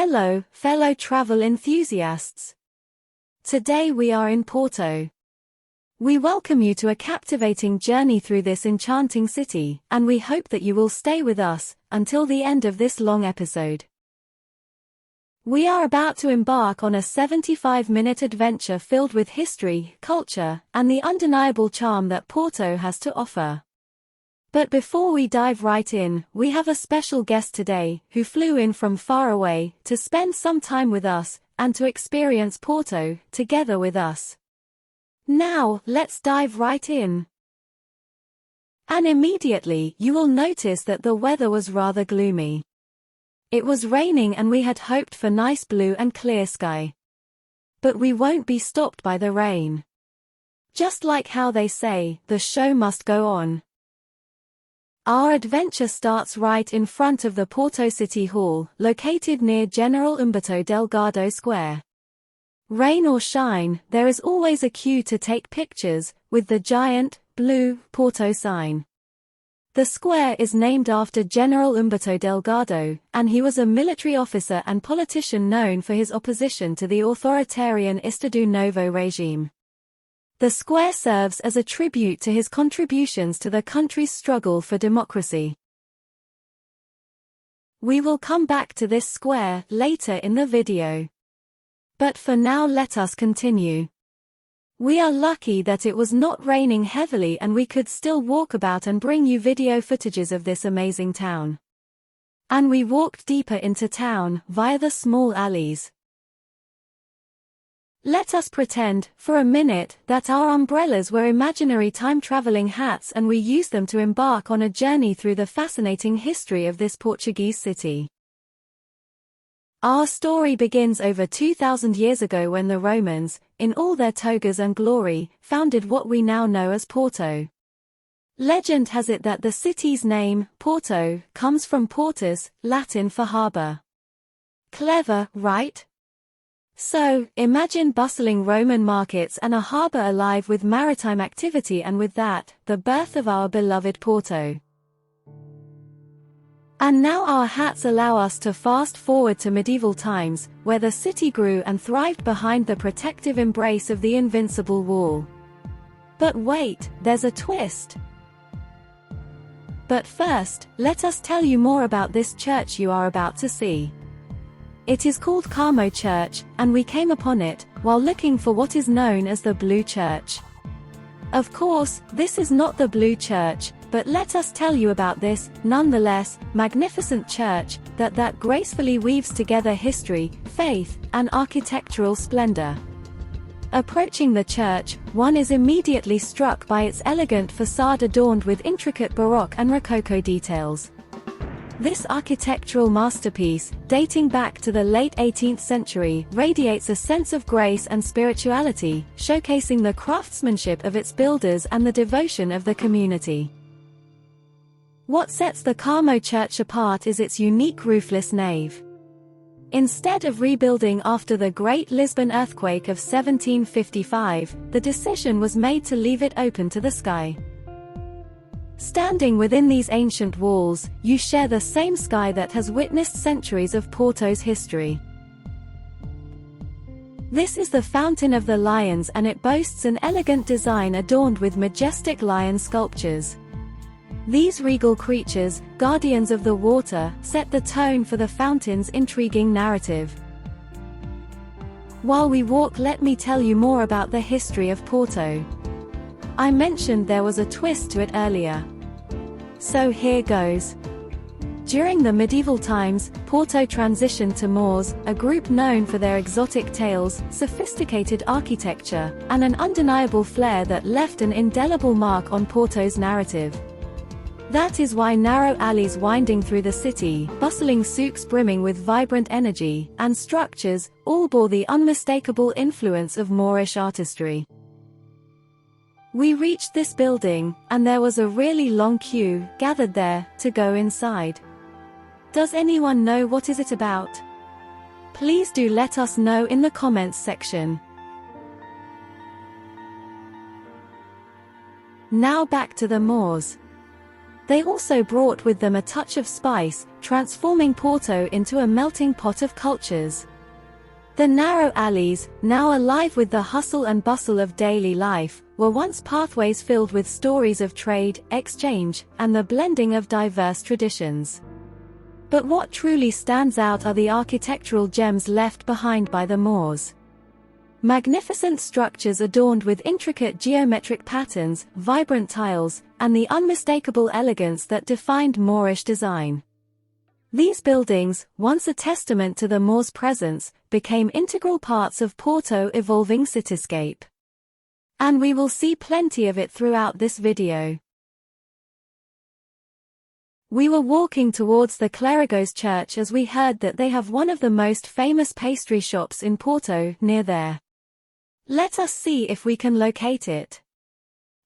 Hello, fellow travel enthusiasts. Today we are in Porto. We welcome you to a captivating journey through this enchanting city, and we hope that you will stay with us until the end of this long episode. We are about to embark on a 75-minute adventure filled with history, culture, and the undeniable charm that Porto has to offer. But before we dive right in, we have a special guest today who flew in from far away to spend some time with us and to experience Porto together with us. Now, let's dive right in. And immediately, you will notice that the weather was rather gloomy. It was raining and we had hoped for nice blue and clear sky. But we won't be stopped by the rain. Just like how they say, the show must go on. Our adventure starts right in front of the Porto City Hall, located near General Humberto Delgado Square. Rain or shine, there is always a queue to take pictures with the giant, blue, Porto sign. The square is named after General Humberto Delgado, and he was a military officer and politician known for his opposition to the authoritarian Estado Novo regime. The square serves as a tribute to his contributions to the country's struggle for democracy. We will come back to this square later in the video. But for now, let us continue. We are lucky that it was not raining heavily and we could still walk about and bring you video footages of this amazing town. And we walked deeper into town via the small alleys. Let us pretend, for a minute, that our umbrellas were imaginary time-traveling hats and we used them to embark on a journey through the fascinating history of this Portuguese city. Our story begins over 2,000 years ago when the Romans, in all their togas and glory, founded what we now know as Porto. Legend has it that the city's name, Porto, comes from portus, Latin for harbour. Clever, right? So, imagine bustling Roman markets and a harbour alive with maritime activity, and with that, the birth of our beloved Porto. And now our hats allow us to fast forward to medieval times, where the city grew and thrived behind the protective embrace of the invincible wall. But wait, there's a twist. But first, let us tell you more about this church you are about to see. It is called Carmo Church, and we came upon it while looking for what is known as the Blue Church. Of course, this is not the Blue Church, but let us tell you about this, nonetheless, magnificent church that gracefully weaves together history, faith, and architectural splendor. Approaching the church, one is immediately struck by its elegant facade adorned with intricate Baroque and Rococo details. This architectural masterpiece, dating back to the late 18th century, radiates a sense of grace and spirituality, showcasing the craftsmanship of its builders and the devotion of the community. What sets the Carmo Church apart is its unique roofless nave. Instead of rebuilding after the Great Lisbon earthquake of 1755, the decision was made to leave it open to the sky. Standing within these ancient walls, you share the same sky that has witnessed centuries of Porto's history. This is the Fountain of the Lions, and it boasts an elegant design adorned with majestic lion sculptures. These regal creatures, guardians of the water, set the tone for the fountain's intriguing narrative. While we walk, let me tell you more about the history of Porto. I mentioned there was a twist to it earlier. So here goes. During the medieval times, Porto transitioned to Moors, a group known for their exotic tales, sophisticated architecture, and an undeniable flair that left an indelible mark on Porto's narrative. That is why narrow alleys winding through the city, bustling souks brimming with vibrant energy, and structures, all bore the unmistakable influence of Moorish artistry. We reached this building, and there was a really long queue gathered there to go inside. Does anyone know what is it about? Please do let us know in the comments section. Now back to the Moors. They also brought with them a touch of spice, transforming Porto into a melting pot of cultures. The narrow alleys, now alive with the hustle and bustle of daily life, were once pathways filled with stories of trade, exchange, and the blending of diverse traditions. But what truly stands out are the architectural gems left behind by the Moors. Magnificent structures adorned with intricate geometric patterns, vibrant tiles, and the unmistakable elegance that defined Moorish design. These buildings, once a testament to the Moors' presence, became integral parts of Porto's evolving cityscape. And we will see plenty of it throughout this video. We were walking towards the Clérigos Church as we heard that they have one of the most famous pastry shops in Porto near there. Let us see if we can locate it.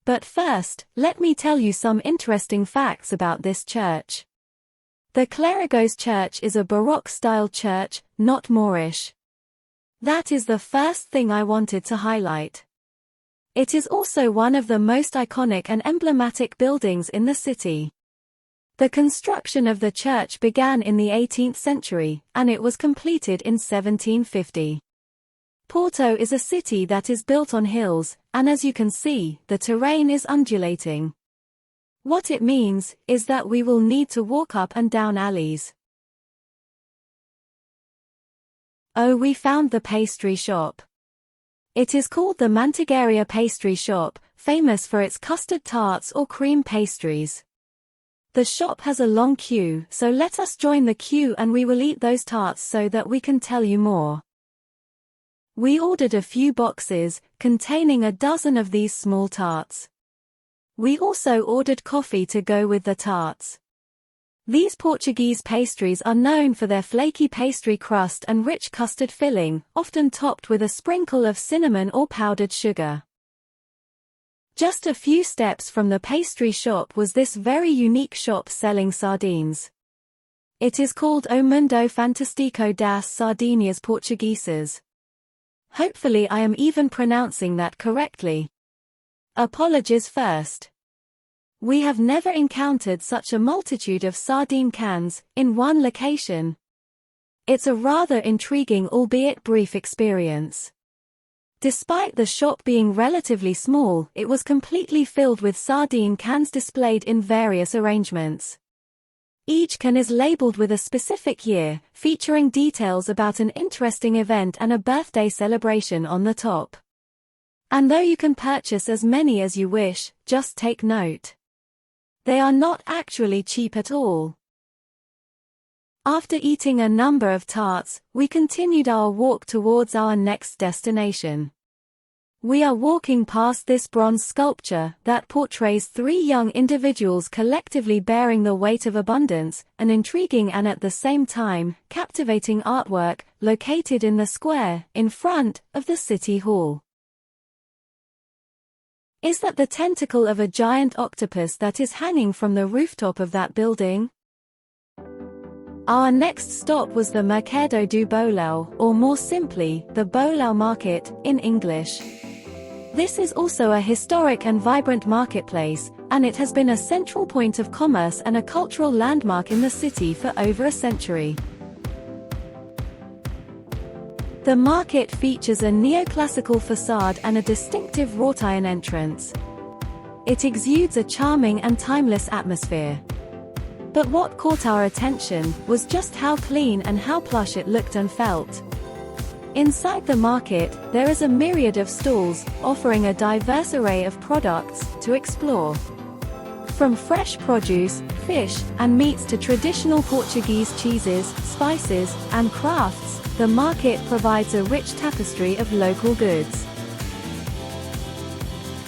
But first, let me tell you some interesting facts about this church. The Clérigos Church is a Baroque-style church, not Moorish. That is the first thing I wanted to highlight. It is also one of the most iconic and emblematic buildings in the city. The construction of the church began in the 18th century, and it was completed in 1750. Porto is a city that is built on hills, and as you can see, the terrain is undulating. What it means is that we will need to walk up and down alleys. Oh, we found the pastry shop. It is called the Mantegaria Pastry Shop, famous for its custard tarts or cream pastries. The shop has a long queue, so let us join the queue and we will eat those tarts so that we can tell you more. We ordered a few boxes, containing a dozen of these small tarts. We also ordered coffee to go with the tarts. These Portuguese pastries are known for their flaky pastry crust and rich custard filling, often topped with a sprinkle of cinnamon or powdered sugar. Just a few steps from the pastry shop was this very unique shop selling sardines. It is called O Mundo Fantástico das Sardinhas Portuguesas. Hopefully I am even pronouncing that correctly. Apologies first. We have never encountered such a multitude of sardine cans in one location. It's a rather intriguing albeit brief experience. Despite the shop being relatively small, it was completely filled with sardine cans displayed in various arrangements. Each can is labeled with a specific year, featuring details about an interesting event and a birthday celebration on the top. And though you can purchase as many as you wish, just take note. They are not actually cheap at all. After eating a number of tarts, we continued our walk towards our next destination. We are walking past this bronze sculpture that portrays three young individuals collectively bearing the weight of abundance, an intriguing and at the same time, captivating artwork, located in the square, in front of the city hall. Is that the tentacle of a giant octopus that is hanging from the rooftop of that building? Our next stop was the Mercado do Bolão, or more simply, the Bolão Market, in English. This is also a historic and vibrant marketplace, and it has been a central point of commerce and a cultural landmark in the city for over a century. The market features a neoclassical facade and a distinctive wrought iron entrance. It exudes a charming and timeless atmosphere. But what caught our attention was just how clean and how plush it looked and felt. Inside the market, there is a myriad of stalls, offering a diverse array of products to explore. From fresh produce, fish, and meats to traditional Portuguese cheeses, spices, and crafts, the market provides a rich tapestry of local goods.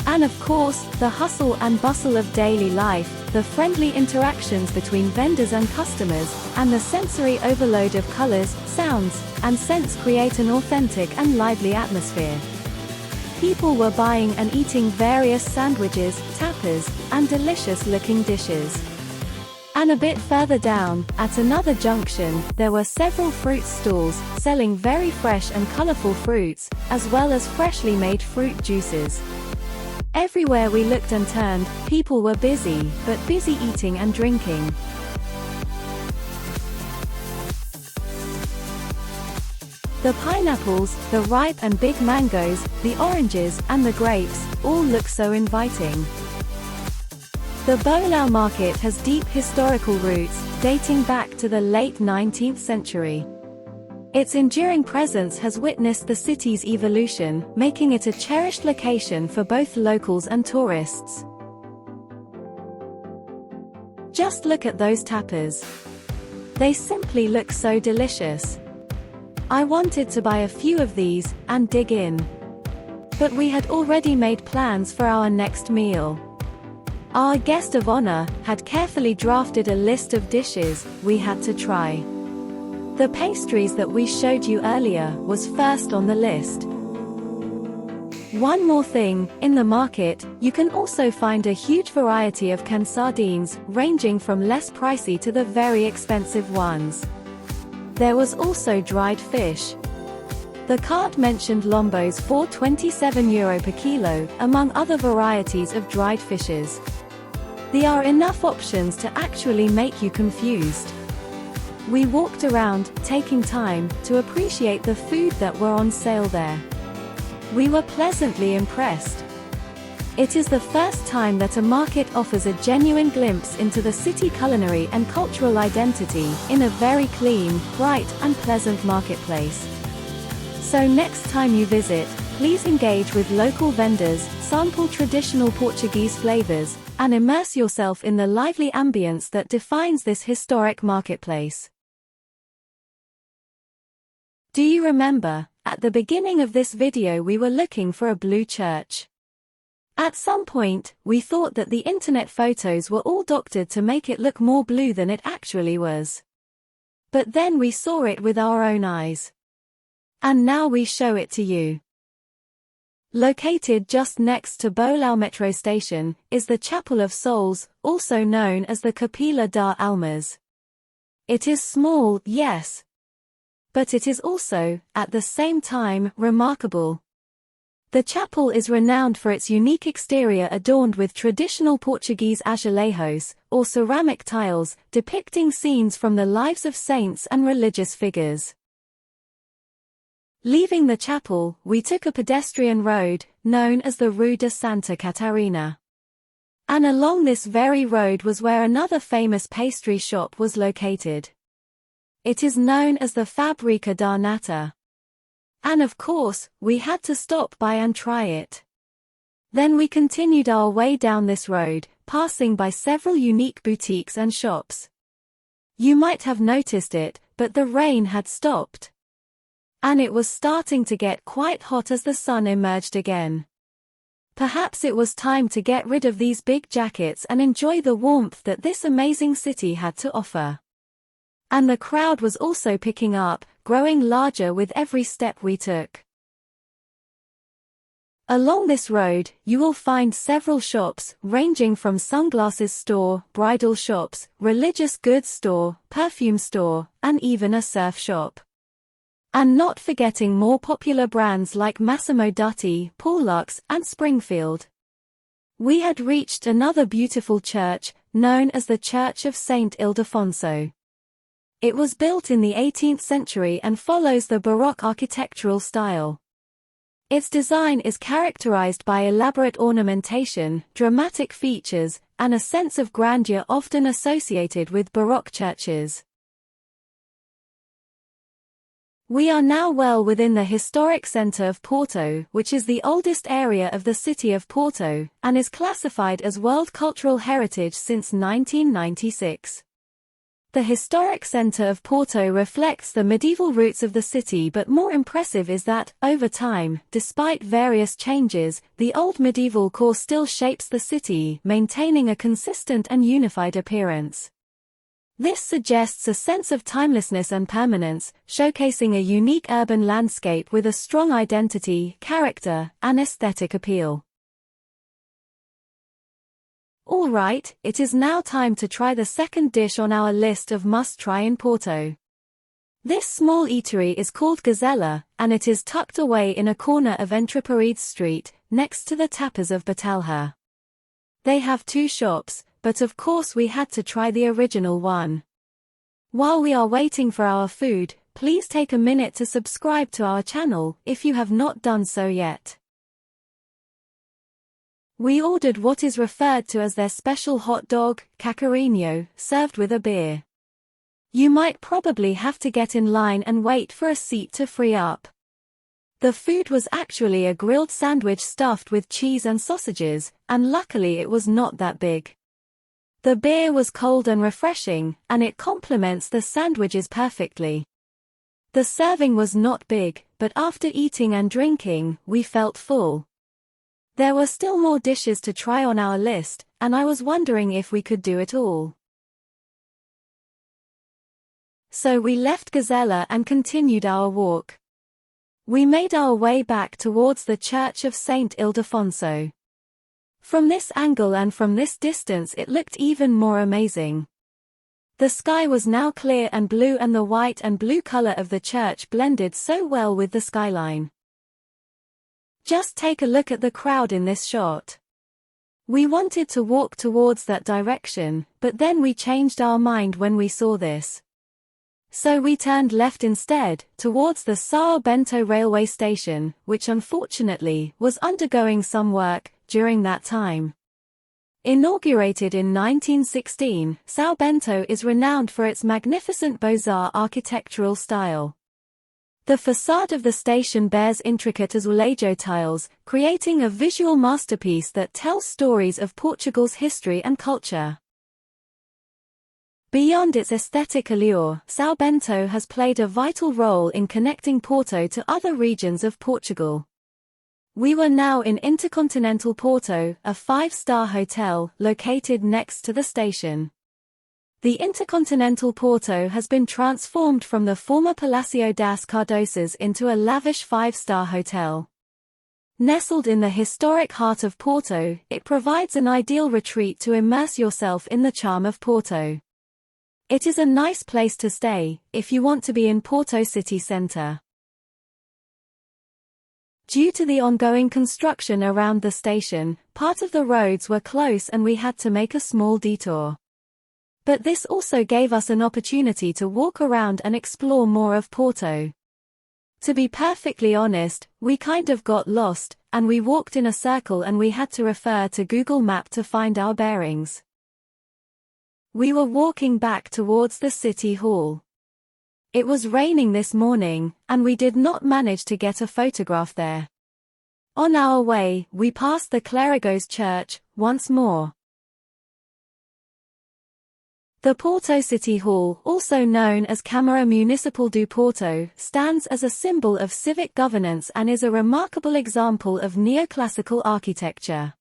And of course, the hustle and bustle of daily life, the friendly interactions between vendors and customers, and the sensory overload of colors, sounds, and scents create an authentic and lively atmosphere. People were buying and eating various sandwiches, tapas, and delicious-looking dishes. And a bit further down, at another junction, there were several fruit stalls, selling very fresh and colorful fruits, as well as freshly made fruit juices. Everywhere we looked and turned, people were busy, but busy eating and drinking. The pineapples, the ripe and big mangoes, the oranges, and the grapes, all look so inviting. The Bolao market has deep historical roots, dating back to the late 19th century. Its enduring presence has witnessed the city's evolution, making it a cherished location for both locals and tourists. Just look at those tapas. They simply look so delicious. I wanted to buy a few of these, and dig in. But we had already made plans for our next meal. Our guest of honor had carefully drafted a list of dishes we had to try. The pastries that we showed you earlier was first on the list. One more thing, in the market, you can also find a huge variety of canned sardines, ranging from less pricey to the very expensive ones. There was also dried fish. The cart mentioned lombos for €27 per kilo, among other varieties of dried fishes. There are enough options to actually make you confused. We walked around, taking time to appreciate the food that were on sale there. We were pleasantly impressed. It is the first time that a market offers a genuine glimpse into the city culinary and cultural identity, in a very clean, bright, and pleasant marketplace. So next time you visit, please engage with local vendors, sample traditional Portuguese flavors, and immerse yourself in the lively ambience that defines this historic marketplace. Do you remember, at the beginning of this video we were looking for a blue church? At some point, we thought that the internet photos were all doctored to make it look more blue than it actually was. But then we saw it with our own eyes. And now we show it to you. Located just next to Bolao metro station, is the Chapel of Souls, also known as the Capilla das Almas. It is small, yes. But it is also, at the same time, remarkable. The chapel is renowned for its unique exterior adorned with traditional Portuguese azulejos, or ceramic tiles, depicting scenes from the lives of saints and religious figures. Leaving the chapel, we took a pedestrian road, known as the Rue de Santa Catarina. And along this very road was where another famous pastry shop was located. It is known as the Fábrica da Nata. And of course, we had to stop by and try it. Then we continued our way down this road, passing by several unique boutiques and shops. You might have noticed it, but the rain had stopped. And it was starting to get quite hot as the sun emerged again. Perhaps it was time to get rid of these big jackets and enjoy the warmth that this amazing city had to offer. And the crowd was also picking up, growing larger with every step we took. Along this road, you will find several shops, ranging from sunglasses store, bridal shops, religious goods store, perfume store, and even a surf shop. And not forgetting more popular brands like Massimo Dutti, Paulux, and Springfield. We had reached another beautiful church, known as the Church of Saint Ildefonso. It was built in the 18th century and follows the Baroque architectural style. Its design is characterized by elaborate ornamentation, dramatic features, and a sense of grandeur often associated with Baroque churches. We are now well within the historic center of Porto, which is the oldest area of the city of Porto, and is classified as World Cultural Heritage since 1996. The historic center of Porto reflects the medieval roots of the city, but more impressive is that, over time, despite various changes, the old medieval core still shapes the city, maintaining a consistent and unified appearance. This suggests a sense of timelessness and permanence, showcasing a unique urban landscape with a strong identity, character, and aesthetic appeal. Alright, it is now time to try the second dish on our list of must-try in Porto. This small eatery is called Gazella, and it is tucked away in a corner of Entreparides Street, next to the tapas of Batelha. They have two shops, but of course we had to try the original one. While we are waiting for our food, please take a minute to subscribe to our channel if you have not done so yet. We ordered what is referred to as their special hot dog, caipirinha, served with a beer. You might probably have to get in line and wait for a seat to free up. The food was actually a grilled sandwich stuffed with cheese and sausages, and luckily it was not that big. The beer was cold and refreshing, and it complements the sandwiches perfectly. The serving was not big, but after eating and drinking, we felt full. There were still more dishes to try on our list, and I was wondering if we could do it all. So we left Gazella and continued our walk. We made our way back towards the Church of Saint Ildefonso. From this angle and from this distance it looked even more amazing. The sky was now clear and blue, and the white and blue color of the church blended so well with the skyline. Just take a look at the crowd in this shot. We wanted to walk towards that direction, but then we changed our mind when we saw this. So we turned left instead, towards the São Bento railway station, which unfortunately was undergoing some work during that time. Inaugurated in 1916, São Bento is renowned for its magnificent Beaux-Arts architectural style. The facade of the station bears intricate azulejo tiles, creating a visual masterpiece that tells stories of Portugal's history and culture. Beyond its aesthetic allure, São Bento has played a vital role in connecting Porto to other regions of Portugal. We were now in Intercontinental Porto, a 5-star hotel located next to the station. The Intercontinental Porto has been transformed from the former Palácio das Cardosas into a lavish 5-star hotel. Nestled in the historic heart of Porto, it provides an ideal retreat to immerse yourself in the charm of Porto. It is a nice place to stay, if you want to be in Porto city centre. Due to the ongoing construction around the station, part of the roads were close and we had to make a small detour. But this also gave us an opportunity to walk around and explore more of Porto. To be perfectly honest, we kind of got lost, and we walked in a circle and we had to refer to Google Map to find our bearings. We were walking back towards the city hall. It was raining this morning, and we did not manage to get a photograph there. On our way, we passed the Clérigos Church, once more. The Porto City Hall, also known as Câmara Municipal do Porto, stands as a symbol of civic governance and is a remarkable example of neoclassical architecture.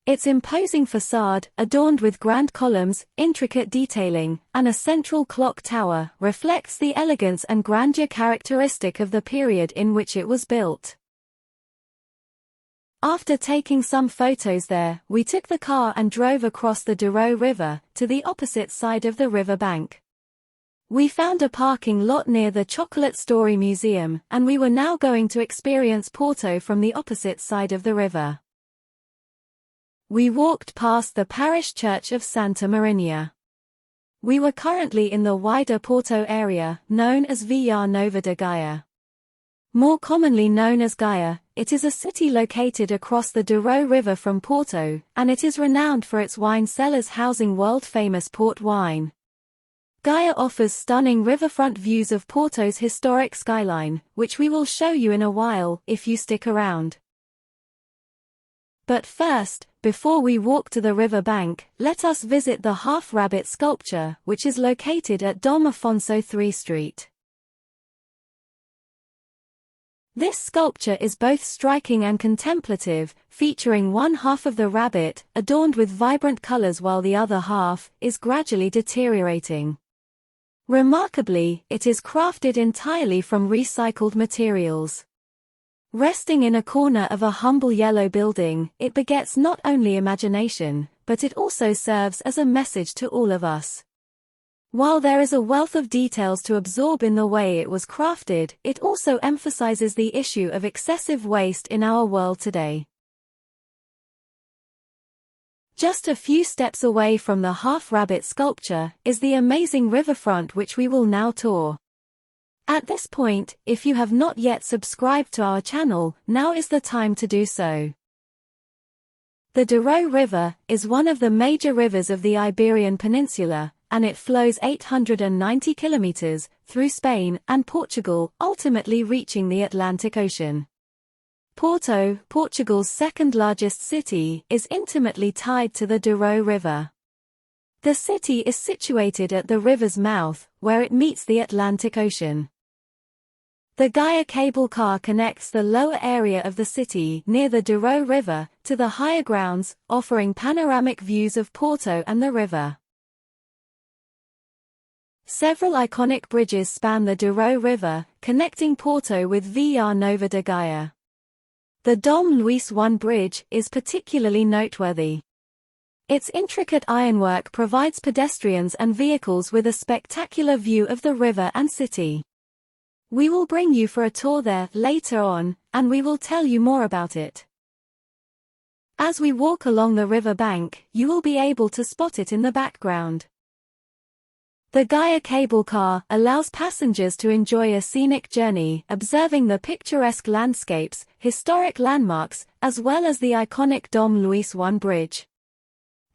Its imposing facade, adorned with grand columns, intricate detailing, and a central clock tower, reflects the elegance and grandeur characteristic of the period in which it was built. After taking some photos there, we took the car and drove across the Douro River, to the opposite side of the river bank. We found a parking lot near the Chocolate Story Museum, and we were now going to experience Porto from the opposite side of the river. We walked past the parish church of Santa Marinha. We were currently in the wider Porto area, known as Vila Nova de Gaia. More commonly known as Gaia, it is a city located across the Douro River from Porto, and it is renowned for its wine cellars housing world-famous port wine. Gaia offers stunning riverfront views of Porto's historic skyline, which we will show you in a while, if you stick around. But first, before we walk to the river bank, let us visit the half-rabbit sculpture, which is located at Dom Afonso 3 Street. This sculpture is both striking and contemplative, featuring one half of the rabbit, adorned with vibrant colors while the other half is gradually deteriorating. Remarkably, it is crafted entirely from recycled materials. Resting in a corner of a humble yellow building, it begets not only imagination, but it also serves as a message to all of us. While there is a wealth of details to absorb in the way it was crafted, it also emphasizes the issue of excessive waste in our world today. Just a few steps away from the half-rabbit sculpture is the amazing riverfront which we will now tour. At this point, if you have not yet subscribed to our channel, now is the time to do so. The Douro River is one of the major rivers of the Iberian Peninsula, and it flows 890 kilometers through Spain and Portugal, ultimately reaching the Atlantic Ocean. Porto, Portugal's second-largest city, is intimately tied to the Douro River. The city is situated at the river's mouth, where it meets the Atlantic Ocean. The Gaia cable car connects the lower area of the city near the Douro River to the higher grounds, offering panoramic views of Porto and the river. Several iconic bridges span the Douro River, connecting Porto with Vila Nova de Gaia. The Dom Luís I Bridge is particularly noteworthy. Its intricate ironwork provides pedestrians and vehicles with a spectacular view of the river and city. We will bring you for a tour there later on, and we will tell you more about it. As we walk along the river bank, you will be able to spot it in the background. The Gaia cable car allows passengers to enjoy a scenic journey, observing the picturesque landscapes, historic landmarks, as well as the iconic Dom Luís I Bridge.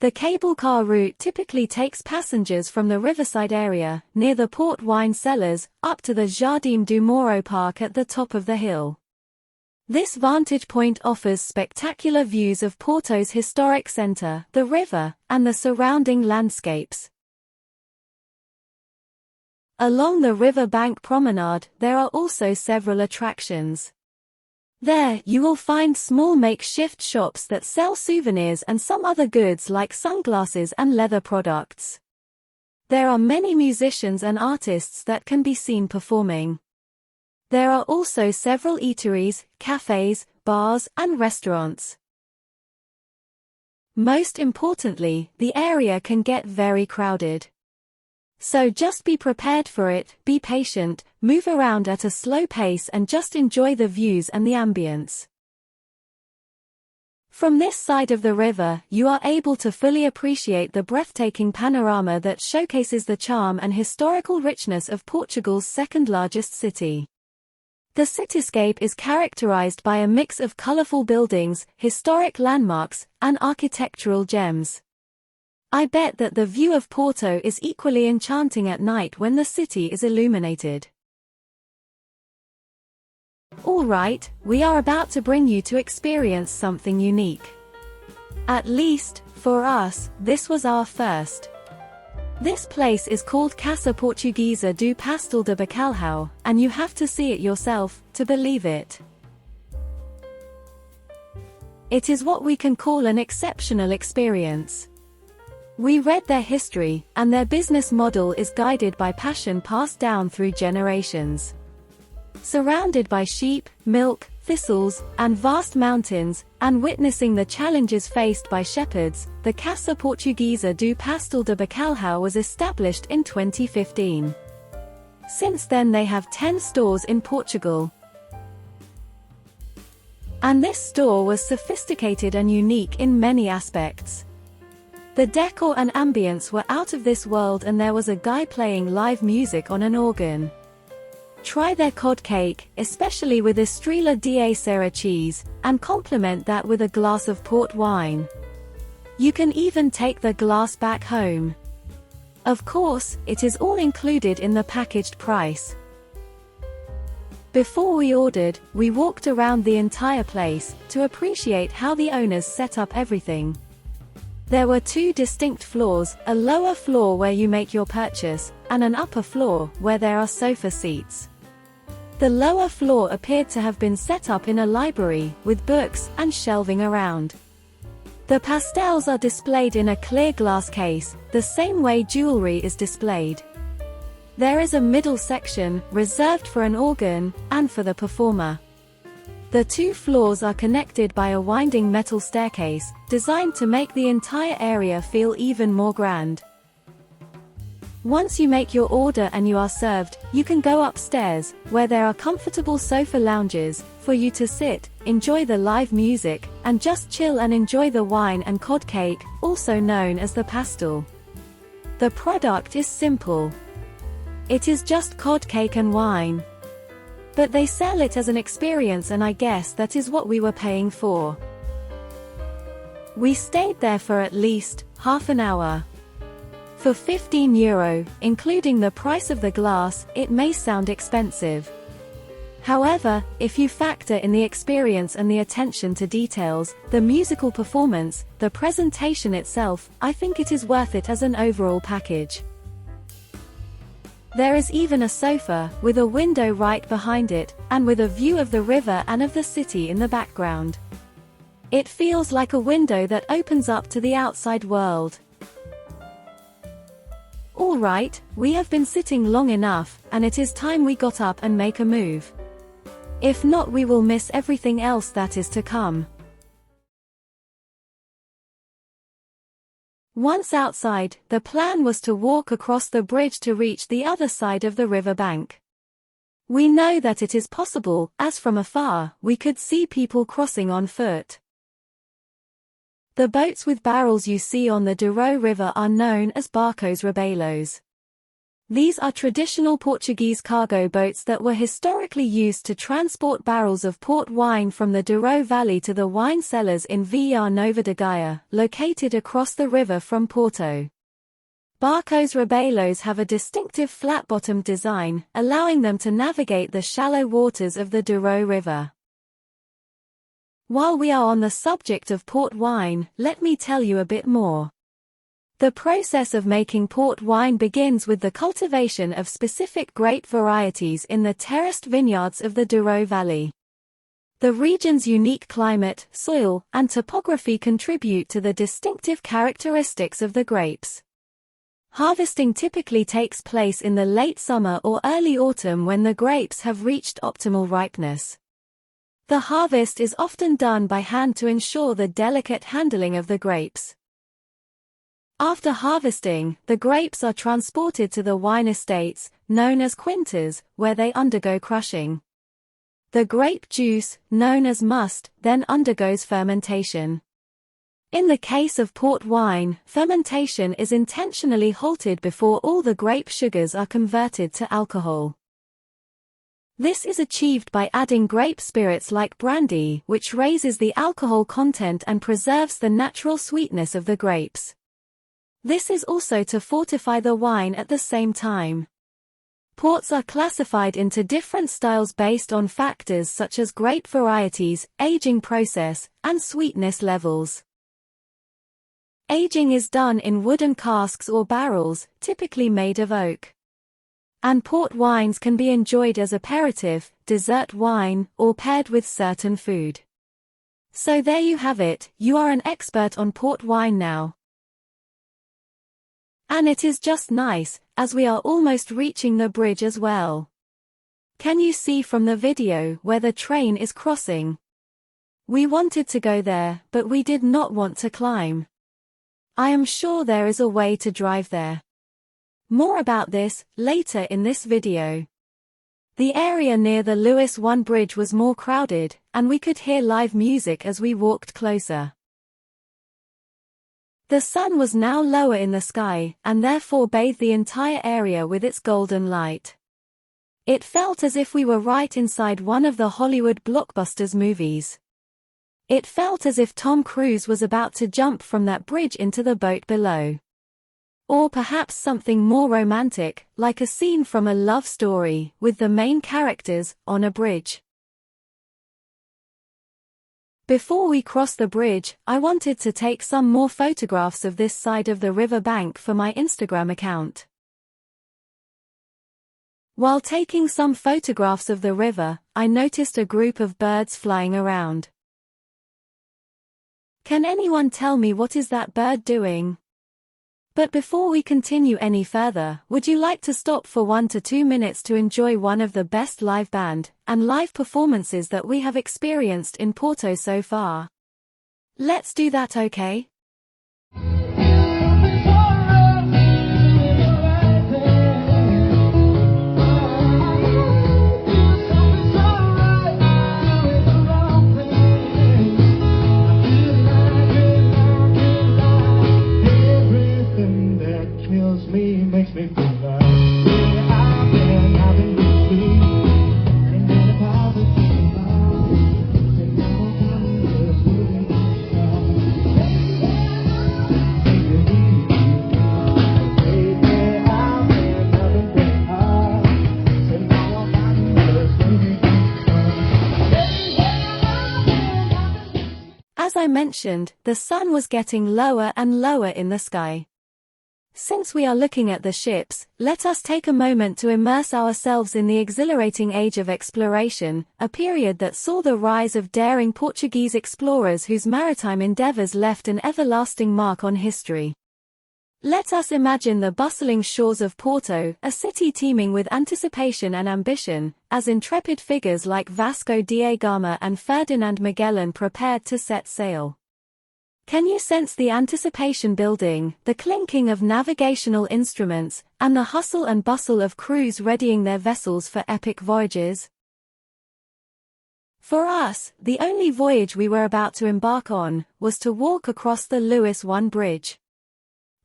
The cable car route typically takes passengers from the riverside area, near the port wine cellars, up to the Jardim do Moro Park at the top of the hill. This vantage point offers spectacular views of Porto's historic centre, the river, and the surrounding landscapes. Along the river bank promenade, there are also several attractions. There, you will find small makeshift shops that sell souvenirs and some other goods like sunglasses and leather products. There are many musicians and artists that can be seen performing. There are also several eateries, cafes, bars, and restaurants. Most importantly, the area can get very crowded. So just be prepared for it, be patient, move around at a slow pace and just enjoy the views and the ambience. From this side of the river, you are able to fully appreciate the breathtaking panorama that showcases the charm and historical richness of Portugal's second-largest city. The cityscape is characterized by a mix of colorful buildings, historic landmarks, and architectural gems. I bet that the view of Porto is equally enchanting at night when the city is illuminated. Alright, we are about to bring you to experience something unique. At least, for us, this was our first. This place is called Casa Portuguesa do Pastel de Bacalhau, and you have to see it yourself, to believe it. It is what we can call an exceptional experience. We read their history, and their business model is guided by passion passed down through generations. Surrounded by sheep, milk, thistles, and vast mountains, and witnessing the challenges faced by shepherds, the Casa Portuguesa do Pastel de Bacalhau was established in 2015. Since then they have 10 stores in Portugal. And this store was sophisticated and unique in many aspects. The decor and ambience were out of this world, and there was a guy playing live music on an organ. Try their cod cake, especially with Estrela de Serra cheese, and complement that with a glass of port wine. You can even take the glass back home. Of course, it is all included in the packaged price. Before we ordered, we walked around the entire place to appreciate how the owners set up everything. There were 2 distinct floors, a lower floor where you make your purchase, and an upper floor where there are sofa seats. The lower floor appeared to have been set up in a library, with books and shelving around. The pastels are displayed in a clear glass case, the same way jewelry is displayed. There is a middle section, reserved for an organ, and for the performer. The 2 floors are connected by a winding metal staircase, designed to make the entire area feel even more grand. Once you make your order and you are served, you can go upstairs, where there are comfortable sofa lounges, for you to sit, enjoy the live music, and just chill and enjoy the wine and cod cake, also known as the pastel. The product is simple. It is just cod cake and wine. But they sell it as an experience, and I guess that is what we were paying for. We stayed there for at least half an hour. For €15, including the price of the glass, it may sound expensive. However, if you factor in the experience and the attention to details, the musical performance, the presentation itself, I think it is worth it as an overall package. There is even a sofa, with a window right behind it, and with a view of the river and of the city in the background. It feels like a window that opens up to the outside world. Alright, we have been sitting long enough, and it is time we got up and make a move. If not, we will miss everything else that is to come. Once outside, the plan was to walk across the bridge to reach the other side of the river bank. We know that it is possible, as from afar, we could see people crossing on foot. The boats with barrels you see on the Douro River are known as barcos rebelos. These are traditional Portuguese cargo boats that were historically used to transport barrels of port wine from the Douro Valley to the wine cellars in Vila Nova de Gaia, located across the river from Porto. Barcos rebelos have a distinctive flat-bottomed design, allowing them to navigate the shallow waters of the Douro River. While we are on the subject of port wine, let me tell you a bit more. The process of making port wine begins with the cultivation of specific grape varieties in the terraced vineyards of the Douro Valley. The region's unique climate, soil, and topography contribute to the distinctive characteristics of the grapes. Harvesting typically takes place in the late summer or early autumn when the grapes have reached optimal ripeness. The harvest is often done by hand to ensure the delicate handling of the grapes. After harvesting, the grapes are transported to the wine estates, known as quintas, where they undergo crushing. The grape juice, known as must, then undergoes fermentation. In the case of port wine, fermentation is intentionally halted before all the grape sugars are converted to alcohol. This is achieved by adding grape spirits like brandy, which raises the alcohol content and preserves the natural sweetness of the grapes. This is also to fortify the wine at the same time. Ports are classified into different styles based on factors such as grape varieties, aging process, and sweetness levels. Aging is done in wooden casks or barrels, typically made of oak. And port wines can be enjoyed as aperitif, dessert wine, or paired with certain food. So there you have it, you are an expert on port wine now. And it is just nice, as we are almost reaching the bridge as well. Can you see from the video where the train is crossing? We wanted to go there, but we did not want to climb. I am sure there is a way to drive there. More about this, later in this video. The area near the Lewis 1 bridge was more crowded, and we could hear live music as we walked closer. The sun was now lower in the sky, and therefore bathed the entire area with its golden light. It felt as if we were right inside one of the Hollywood blockbusters movies. It felt as if Tom Cruise was about to jump from that bridge into the boat below. Or perhaps something more romantic, like a scene from a love story, with the main characters on a bridge. Before we crossed the bridge, I wanted to take some more photographs of this side of the river bank for my Instagram account. While taking some photographs of the river, I noticed a group of birds flying around. Can anyone tell me what is that bird doing? But before we continue any further, would you like to stop for 1 to 2 minutes to enjoy one of the best live band and live performances that we have experienced in Porto so far? Let's do that, okay? mentioned, the sun was getting lower and lower in the sky. Since we are looking at the ships, let us take a moment to immerse ourselves in the exhilarating age of exploration, a period that saw the rise of daring Portuguese explorers whose maritime endeavors left an everlasting mark on history. Let us imagine the bustling shores of Porto, a city teeming with anticipation and ambition, as intrepid figures like Vasco da Gama and Ferdinand Magellan prepared to set sail. Can you sense the anticipation building, the clinking of navigational instruments, and the hustle and bustle of crews readying their vessels for epic voyages? For us, the only voyage we were about to embark on was to walk across the Lewis I Bridge.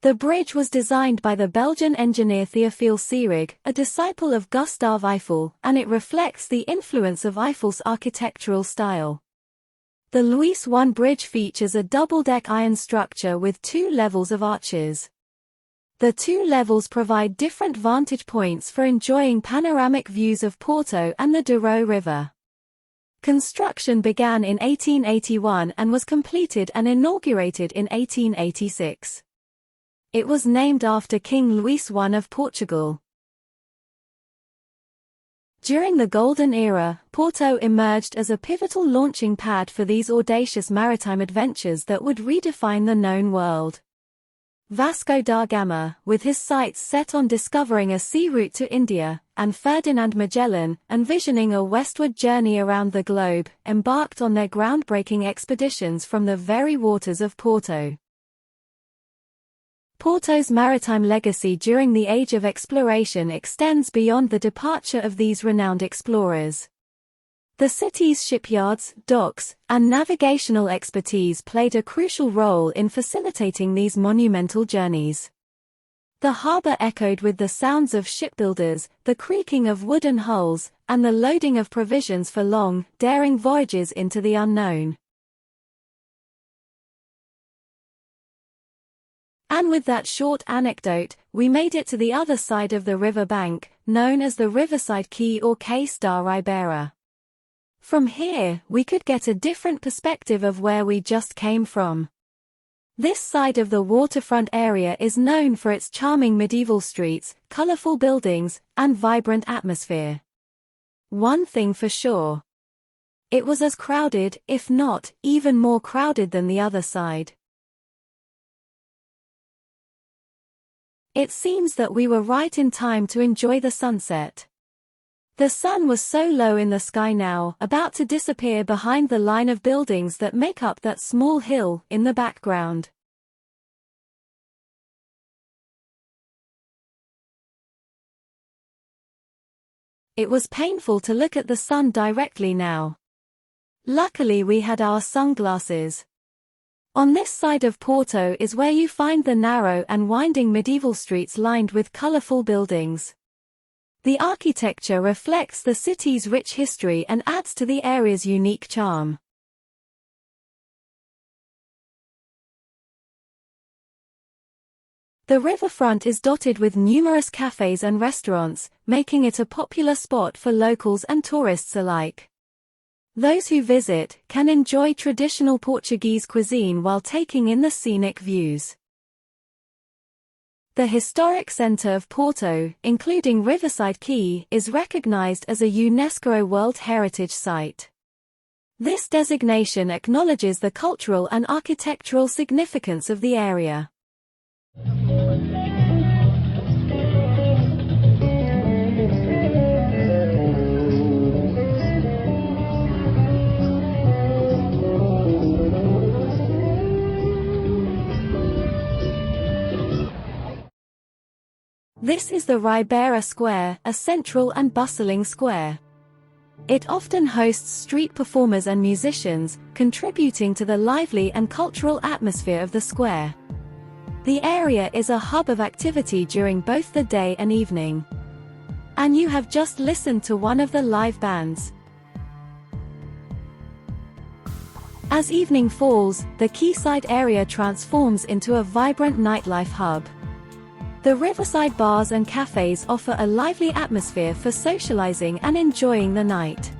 The bridge was designed by the Belgian engineer Théophile Seyrig, a disciple of Gustave Eiffel, and it reflects the influence of Eiffel's architectural style. The Lewis I Bridge features a double-deck iron structure with 2 levels of arches. The 2 levels provide different vantage points for enjoying panoramic views of Porto and the Douro River. Construction began in 1881 and was completed and inaugurated in 1886. It was named after King Luís I of Portugal. During the Golden Era, Porto emerged as a pivotal launching pad for these audacious maritime adventures that would redefine the known world. Vasco da Gama, with his sights set on discovering a sea route to India, and Ferdinand Magellan, envisioning a westward journey around the globe, embarked on their groundbreaking expeditions from the very waters of Porto. Porto's maritime legacy during the Age of Exploration extends beyond the departure of these renowned explorers. The city's shipyards, docks, and navigational expertise played a crucial role in facilitating these monumental journeys. The harbor echoed with the sounds of shipbuilders, the creaking of wooden hulls, and the loading of provisions for long, daring voyages into the unknown. And with that short anecdote, we made it to the other side of the river bank, known as the Riverside Quay or Quai da Ribeira. From here, we could get a different perspective of where we just came from. This side of the waterfront area is known for its charming medieval streets, colorful buildings, and vibrant atmosphere. One thing for sure. It was as crowded, if not, even more crowded than the other side. It seems that we were right in time to enjoy the sunset. The sun was so low in the sky now, about to disappear behind the line of buildings that make up that small hill in the background. It was painful to look at the sun directly now. Luckily we had our sunglasses. On this side of Porto is where you find the narrow and winding medieval streets lined with colorful buildings. The architecture reflects the city's rich history and adds to the area's unique charm. The riverfront is dotted with numerous cafes and restaurants, making it a popular spot for locals and tourists alike. Those who visit can enjoy traditional Portuguese cuisine while taking in the scenic views. The historic center of Porto, including Riverside Quay, is recognized as a UNESCO World Heritage Site. This designation acknowledges the cultural and architectural significance of the area. This is the Ribeira Square, a central and bustling square. It often hosts street performers and musicians, contributing to the lively and cultural atmosphere of the square. The area is a hub of activity during both the day and evening. And you have just listened to one of the live bands. As evening falls, the quayside area transforms into a vibrant nightlife hub. The riverside bars and cafes offer a lively atmosphere for socializing and enjoying the night.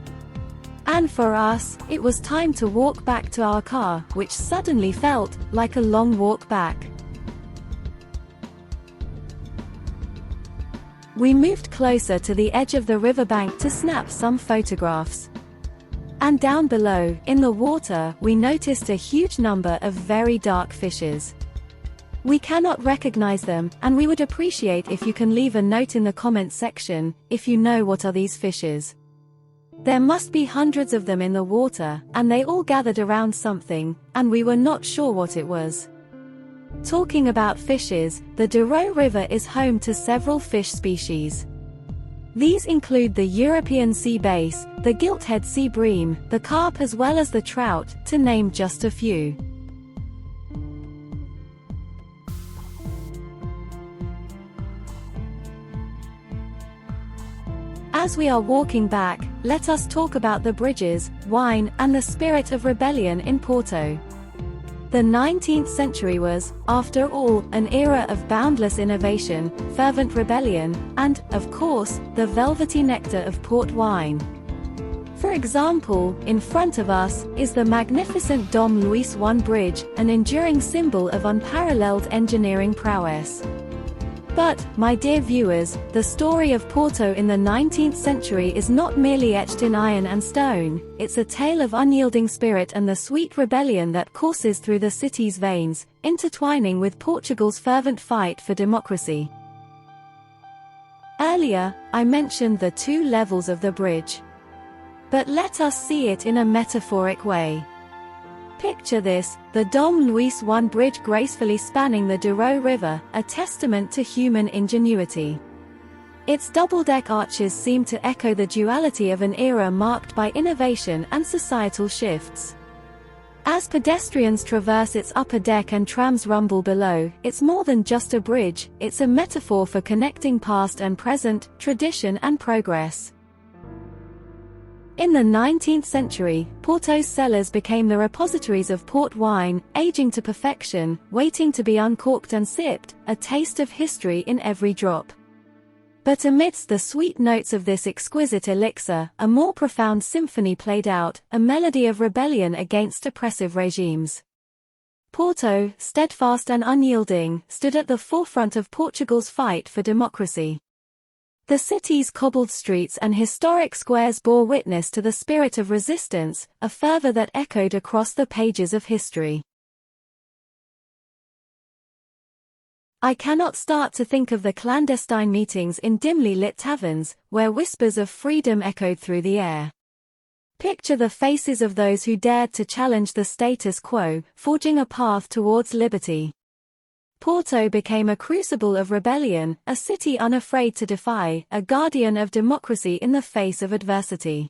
And for us, it was time to walk back to our car, which suddenly felt like a long walk back. We moved closer to the edge of the riverbank to snap some photographs. And down below, in the water, we noticed a huge number of very dark fishes. We cannot recognize them, and we would appreciate if you can leave a note in the comments section, if you know what are these fishes. There must be hundreds of them in the water, and they all gathered around something, and we were not sure what it was. Talking about fishes, the Douro River is home to several fish species. These include the European sea bass, the gilthead sea bream, the carp as well as the trout, to name just a few. As we are walking back, let us talk about the bridges, wine, and the spirit of rebellion in Porto. The 19th century was, after all, an era of boundless innovation, fervent rebellion, and, of course, the velvety nectar of port wine. For example, in front of us is the magnificent Dom Luís I Bridge, an enduring symbol of unparalleled engineering prowess. But, my dear viewers, the story of Porto in the 19th century is not merely etched in iron and stone, it's a tale of unyielding spirit and the sweet rebellion that courses through the city's veins, intertwining with Portugal's fervent fight for democracy. Earlier, I mentioned the two levels of the bridge. But let us see it in a metaphoric way. Picture this, the Dom Luís I Bridge gracefully spanning the Douro River, a testament to human ingenuity. Its double-deck arches seem to echo the duality of an era marked by innovation and societal shifts. As pedestrians traverse its upper deck and trams rumble below, it's more than just a bridge, it's a metaphor for connecting past and present, tradition and progress. In the 19th century, Porto's cellars became the repositories of port wine, aging to perfection, waiting to be uncorked and sipped, a taste of history in every drop. But amidst the sweet notes of this exquisite elixir, a more profound symphony played out, a melody of rebellion against oppressive regimes. Porto, steadfast and unyielding, stood at the forefront of Portugal's fight for democracy. The city's cobbled streets and historic squares bore witness to the spirit of resistance, a fervor that echoed across the pages of history. I cannot start to think of the clandestine meetings in dimly lit taverns, where whispers of freedom echoed through the air. Picture the faces of those who dared to challenge the status quo, forging a path towards liberty. Porto became a crucible of rebellion, a city unafraid to defy, a guardian of democracy in the face of adversity.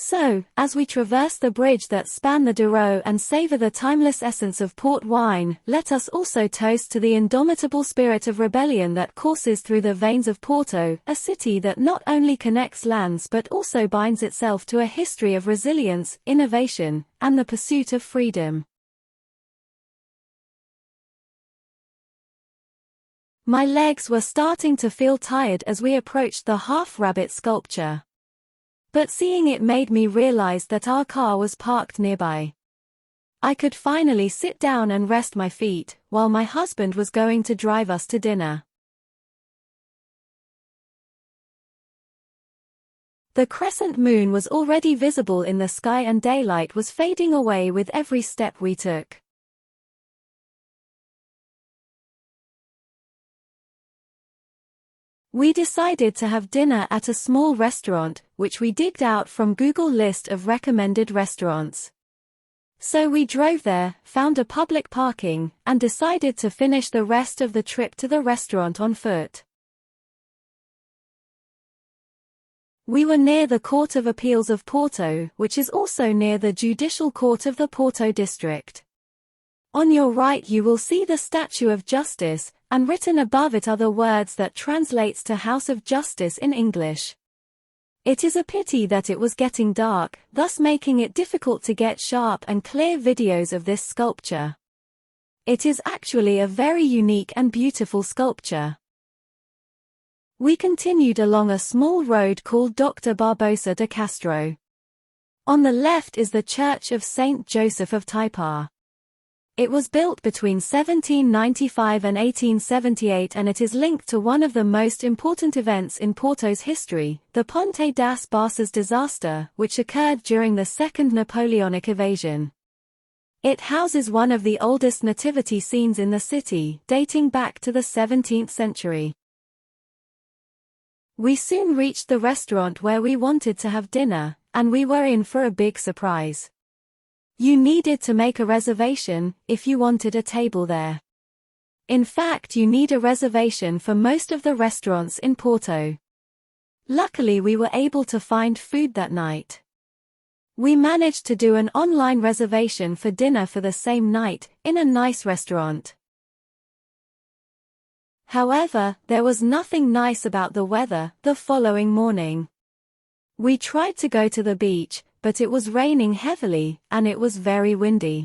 So, as we traverse the bridge that span the Douro and savor the timeless essence of port wine, let us also toast to the indomitable spirit of rebellion that courses through the veins of Porto, a city that not only connects lands but also binds itself to a history of resilience, innovation, and the pursuit of freedom. My legs were starting to feel tired as we approached the half-rabbit sculpture. But seeing it made me realize that our car was parked nearby. I could finally sit down and rest my feet, while my husband was going to drive us to dinner. The crescent moon was already visible in the sky and daylight was fading away with every step we took. We decided to have dinner at a small restaurant, which we digged out from Google list of recommended restaurants. So we drove there, found a public parking, and decided to finish the rest of the trip to the restaurant on foot. We were near the Court of Appeals of Porto, which is also near the Judicial Court of the Porto District. On your right you will see the Statue of Justice, and written above it are the words that translates to House of Justice in English. It is a pity that it was getting dark, thus making it difficult to get sharp and clear videos of this sculpture. It is actually a very unique and beautiful sculpture. We continued along a small road called Dr. Barbosa de Castro. On the left is the Church of Saint Joseph of Taipar. It was built between 1795 and 1878 and it is linked to one of the most important events in Porto's history, the Ponte das Barças disaster, which occurred during the Second Napoleonic invasion. It houses one of the oldest nativity scenes in the city, dating back to the 17th century. We soon reached the restaurant where we wanted to have dinner, and we were in for a big surprise. You needed to make a reservation if you wanted a table there. In fact, you need a reservation for most of the restaurants in Porto. Luckily, we were able to find food that night. We managed to do an online reservation for dinner for the same night, in a nice restaurant. However, there was nothing nice about the weather the following morning. We tried to go to the beach, but it was raining heavily, and it was very windy.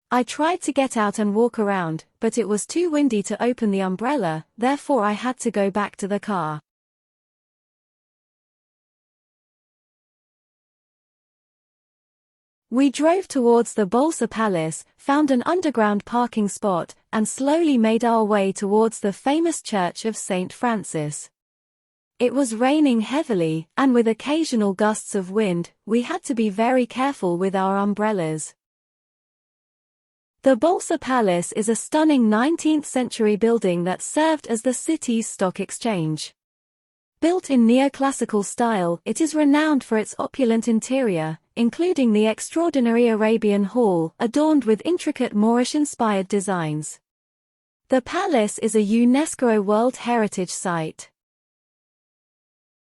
I tried to get out and walk around, but it was too windy to open the umbrella, therefore I had to go back to the car. We drove towards the Bolsa Palace, found an underground parking spot, and slowly made our way towards the famous Church of St. Francis. It was raining heavily, and with occasional gusts of wind, we had to be very careful with our umbrellas. The Bolsa Palace is a stunning 19th-century building that served as the city's stock exchange. Built in neoclassical style, it is renowned for its opulent interior, including the extraordinary Arabian Hall, adorned with intricate Moorish-inspired designs. The palace is a UNESCO World Heritage Site.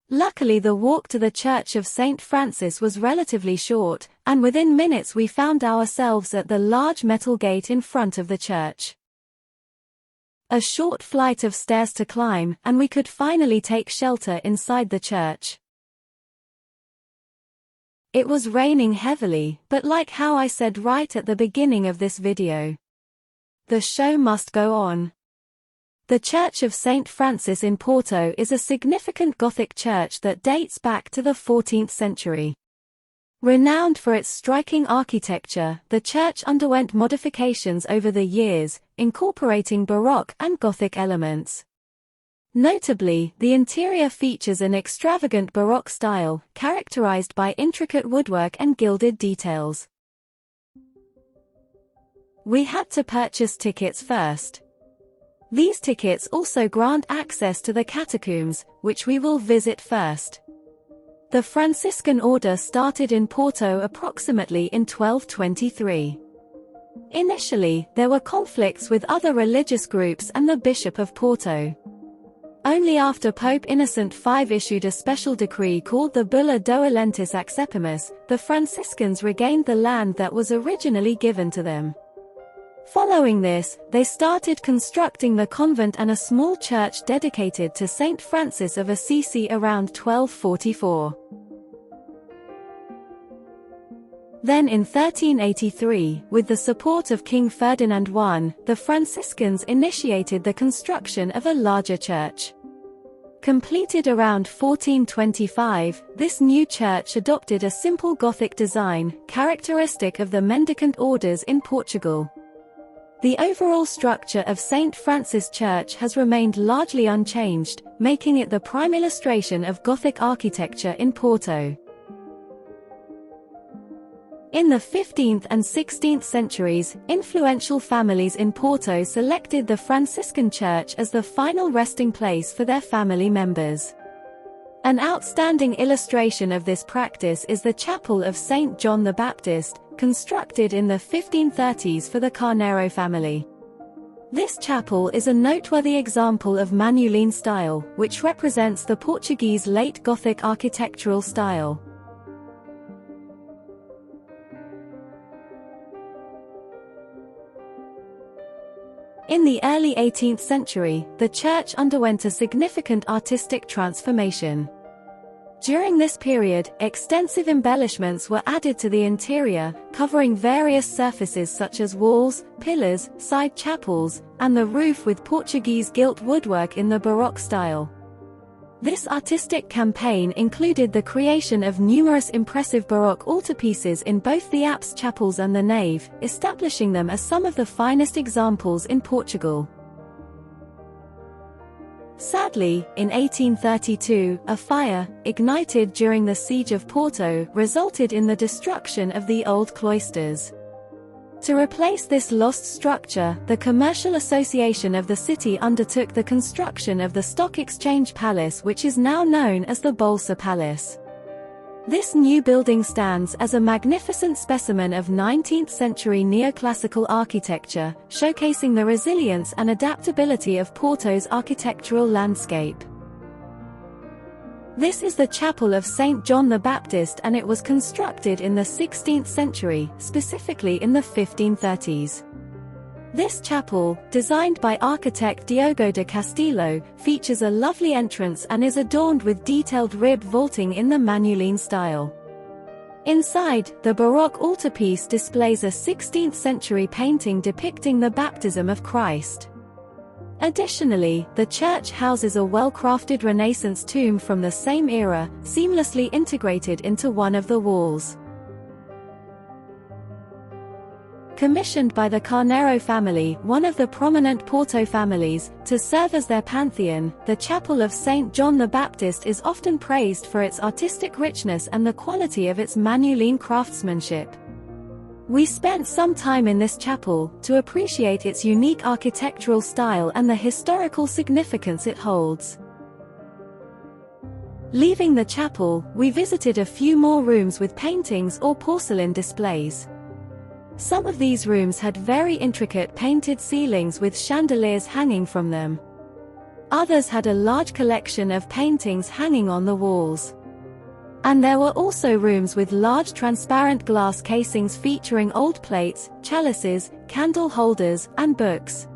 Luckily, the walk to the Church of St. Francis was relatively short, and within minutes we found ourselves at the large metal gate in front of the church. A short flight of stairs to climb, and we could finally take shelter inside the church. It was raining heavily, but like how I said right at the beginning of this video, the show must go on. The Church of St. Francis in Porto is a significant Gothic church that dates back to the 14th century. Renowned for its striking architecture, the church underwent modifications over the years, incorporating Baroque and Gothic elements. Notably, the interior features an extravagant Baroque style, characterized by intricate woodwork and gilded details. We had to purchase tickets first. These tickets also grant access to the catacombs, which we will visit first. The Franciscan order started in Porto approximately in 1223. Initially, there were conflicts with other religious groups and the Bishop of Porto. Only after Pope Innocent V issued a special decree called the Bulla Doelentis Accepimus, the Franciscans regained the land that was originally given to them. Following this, they started constructing the convent and a small church dedicated to Saint Francis of Assisi around 1244. Then in 1383, with the support of King Ferdinand I, the Franciscans initiated the construction of a larger church. Completed around 1425, this new church adopted a simple Gothic design, characteristic of the mendicant orders in Portugal. The overall structure of St. Francis Church has remained largely unchanged, making it the prime illustration of Gothic architecture in Porto. In the 15th and 16th centuries, influential families in Porto selected the Franciscan Church as the final resting place for their family members. An outstanding illustration of this practice is the Chapel of St. John the Baptist, constructed in the 1530s for the Carneiro family. This chapel is a noteworthy example of Manueline style, which represents the Portuguese late Gothic architectural style. In the early 18th century, the church underwent a significant artistic transformation. During this period, extensive embellishments were added to the interior, covering various surfaces such as walls, pillars, side chapels, and the roof with Portuguese gilt woodwork in the Baroque style. This artistic campaign included the creation of numerous impressive Baroque altarpieces in both the apse chapels and the nave, establishing them as some of the finest examples in Portugal. Sadly, in 1832, a fire, ignited during the siege of Porto, resulted in the destruction of the old cloisters. To replace this lost structure, the Commercial Association of the city undertook the construction of the Stock Exchange Palace, which is now known as the Bolsa Palace. This new building stands as a magnificent specimen of 19th-century neoclassical architecture, showcasing the resilience and adaptability of Porto's architectural landscape. This is the chapel of Saint John the Baptist, and it was constructed in the 16th century, specifically in the 1530s. This chapel, designed by architect Diogo de Castillo, features a lovely entrance and is adorned with detailed ribbed vaulting in the Manueline style. Inside, the Baroque altarpiece displays a 16th-century painting depicting the baptism of Christ. Additionally, the church houses a well-crafted Renaissance tomb from the same era, seamlessly integrated into one of the walls. Commissioned by the Carneiro family, one of the prominent Porto families, to serve as their pantheon, the Chapel of Saint John the Baptist is often praised for its artistic richness and the quality of its Manueline craftsmanship. We spent some time in this chapel, to appreciate its unique architectural style and the historical significance it holds. Leaving the chapel, we visited a few more rooms with paintings or porcelain displays. Some of these rooms had very intricate painted ceilings with chandeliers hanging from them. Others had a large collection of paintings hanging on the walls. And there were also rooms with large transparent glass casings featuring old plates, chalices, candle holders, and books.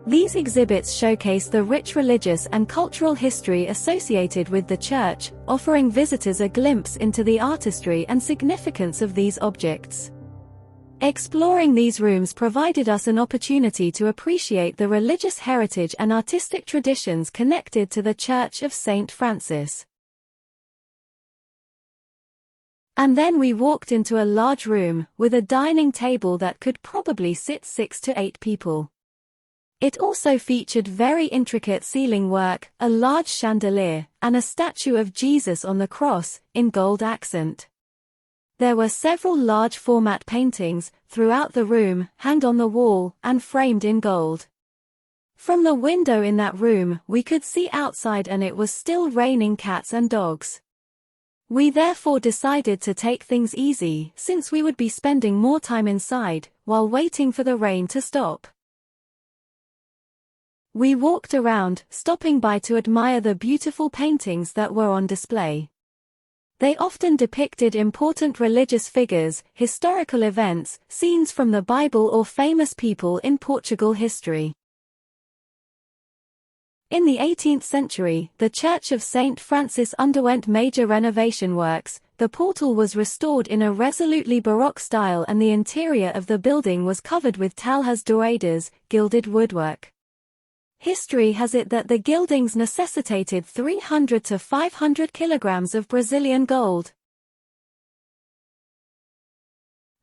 These exhibits showcase the rich religious and cultural history associated with the church, offering visitors a glimpse into the artistry and significance of these objects. Exploring these rooms provided us an opportunity to appreciate the religious heritage and artistic traditions connected to the Church of St. Francis. And then we walked into a large room, with a dining table that could probably sit 6 to 8 people. It also featured very intricate ceiling work, a large chandelier, and a statue of Jesus on the cross, in gold accent. There were several large format paintings, throughout the room, hanged on the wall, and framed in gold. From the window in that room, we could see outside and it was still raining cats and dogs. We therefore decided to take things easy, since we would be spending more time inside, while waiting for the rain to stop. We walked around, stopping by to admire the beautiful paintings that were on display. They often depicted important religious figures, historical events, scenes from the Bible or famous people in Portugal history. In the 18th century, the Church of St. Francis underwent major renovation works. The portal was restored in a resolutely Baroque style and the interior of the building was covered with talhas douradas, gilded woodwork. History has it that the gildings necessitated 300 to 500 kilograms of Brazilian gold.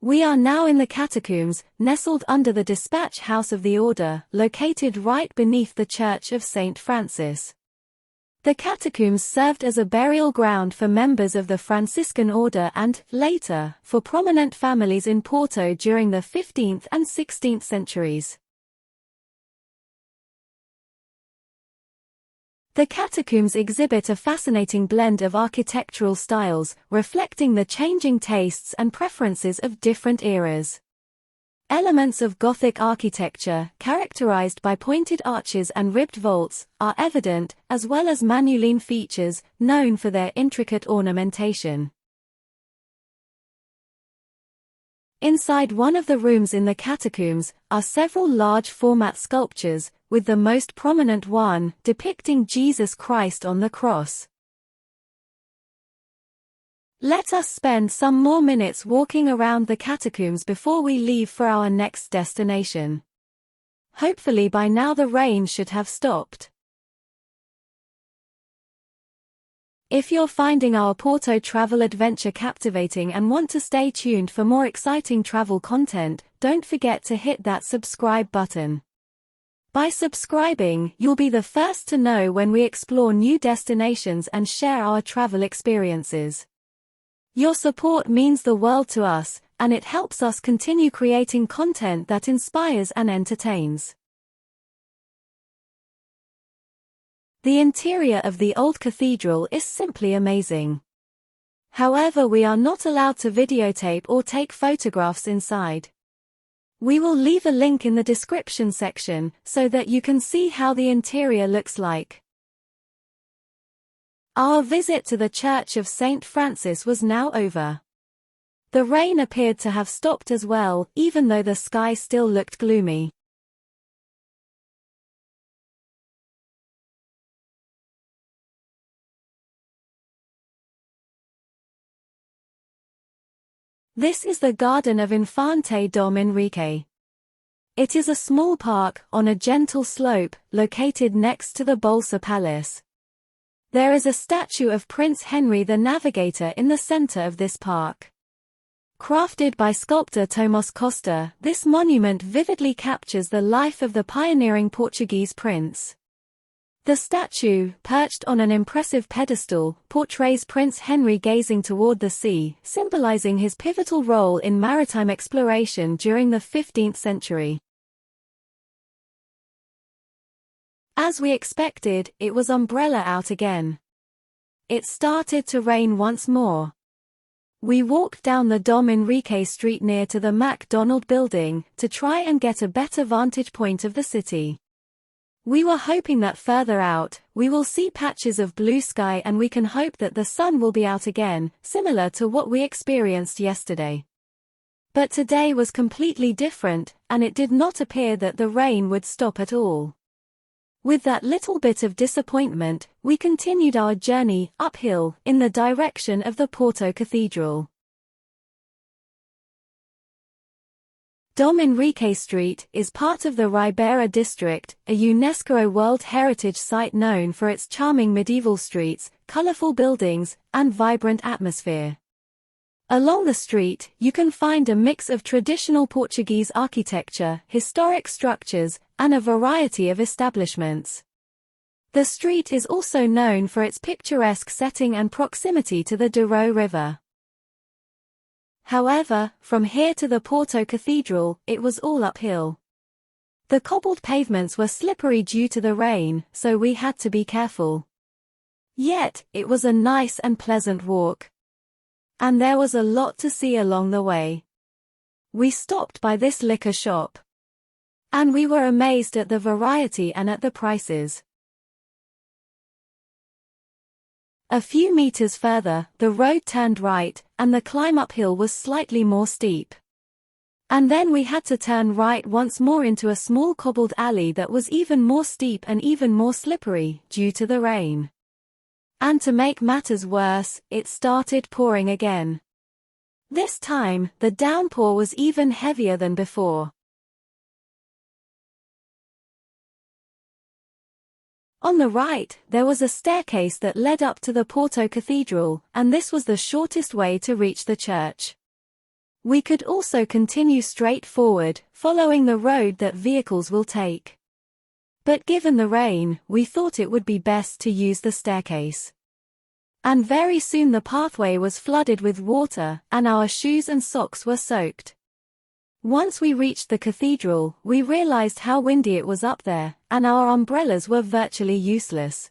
We are now in the catacombs, nestled under the dispatch house of the order, located right beneath the Church of St. Francis. The catacombs served as a burial ground for members of the Franciscan order and, later, for prominent families in Porto during the 15th and 16th centuries. The catacombs exhibit a fascinating blend of architectural styles, reflecting the changing tastes and preferences of different eras. Elements of Gothic architecture, characterized by pointed arches and ribbed vaults, are evident, as well as Manueline features, known for their intricate ornamentation. Inside one of the rooms in the catacombs, are several large-format sculptures, with the most prominent one depicting Jesus Christ on the cross. Let us spend some more minutes walking around the catacombs before we leave for our next destination. Hopefully by now the rain should have stopped. If you're finding our Porto travel adventure captivating and want to stay tuned for more exciting travel content, don't forget to hit that subscribe button. By subscribing, you'll be the first to know when we explore new destinations and share our travel experiences. Your support means the world to us, and it helps us continue creating content that inspires and entertains. The interior of the old cathedral is simply amazing. However, we are not allowed to videotape or take photographs inside. We will leave a link in the description section so that you can see how the interior looks like. Our visit to the Church of St. Francis was now over. The rain appeared to have stopped as well, even though the sky still looked gloomy. This is the Garden of Infante Dom Enrique. It is a small park, on a gentle slope, located next to the Bolsa Palace. There is a statue of Prince Henry the Navigator in the center of this park. Crafted by sculptor Tomás Costa, this monument vividly captures the life of the pioneering Portuguese prince. The statue, perched on an impressive pedestal, portrays Prince Henry gazing toward the sea, symbolizing his pivotal role in maritime exploration during the 15th century. As we expected, it was umbrella out again. It started to rain once more. We walked down the Dom Enrique Street near to the McDonald building, to try and get a better vantage point of the city. We were hoping that further out, we will see patches of blue sky and we can hope that the sun will be out again, similar to what we experienced yesterday. But today was completely different, and it did not appear that the rain would stop at all. With that little bit of disappointment, we continued our journey uphill in the direction of the Porto Cathedral. Dom Enrique Street is part of the Ribeira district, a UNESCO World Heritage Site known for its charming medieval streets, colorful buildings, and vibrant atmosphere. Along the street, you can find a mix of traditional Portuguese architecture, historic structures, and a variety of establishments. The street is also known for its picturesque setting and proximity to the Douro River. However, from here to the Porto Cathedral, it was all uphill. The cobbled pavements were slippery due to the rain, so we had to be careful. Yet, it was a nice and pleasant walk. And there was a lot to see along the way. We stopped by this liquor shop. And we were amazed at the variety and at the prices. A few meters further, the road turned right, and the climb uphill was slightly more steep. And then we had to turn right once more into a small cobbled alley that was even more steep and even more slippery, due to the rain. And to make matters worse, it started pouring again. This time, the downpour was even heavier than before. On the right, there was a staircase that led up to the Porto Cathedral, and this was the shortest way to reach the church. We could also continue straight forward, following the road that vehicles will take. But given the rain, we thought it would be best to use the staircase. And very soon the pathway was flooded with water, and our shoes and socks were soaked. Once we reached the cathedral, we realized how windy it was up there, and our umbrellas were virtually useless.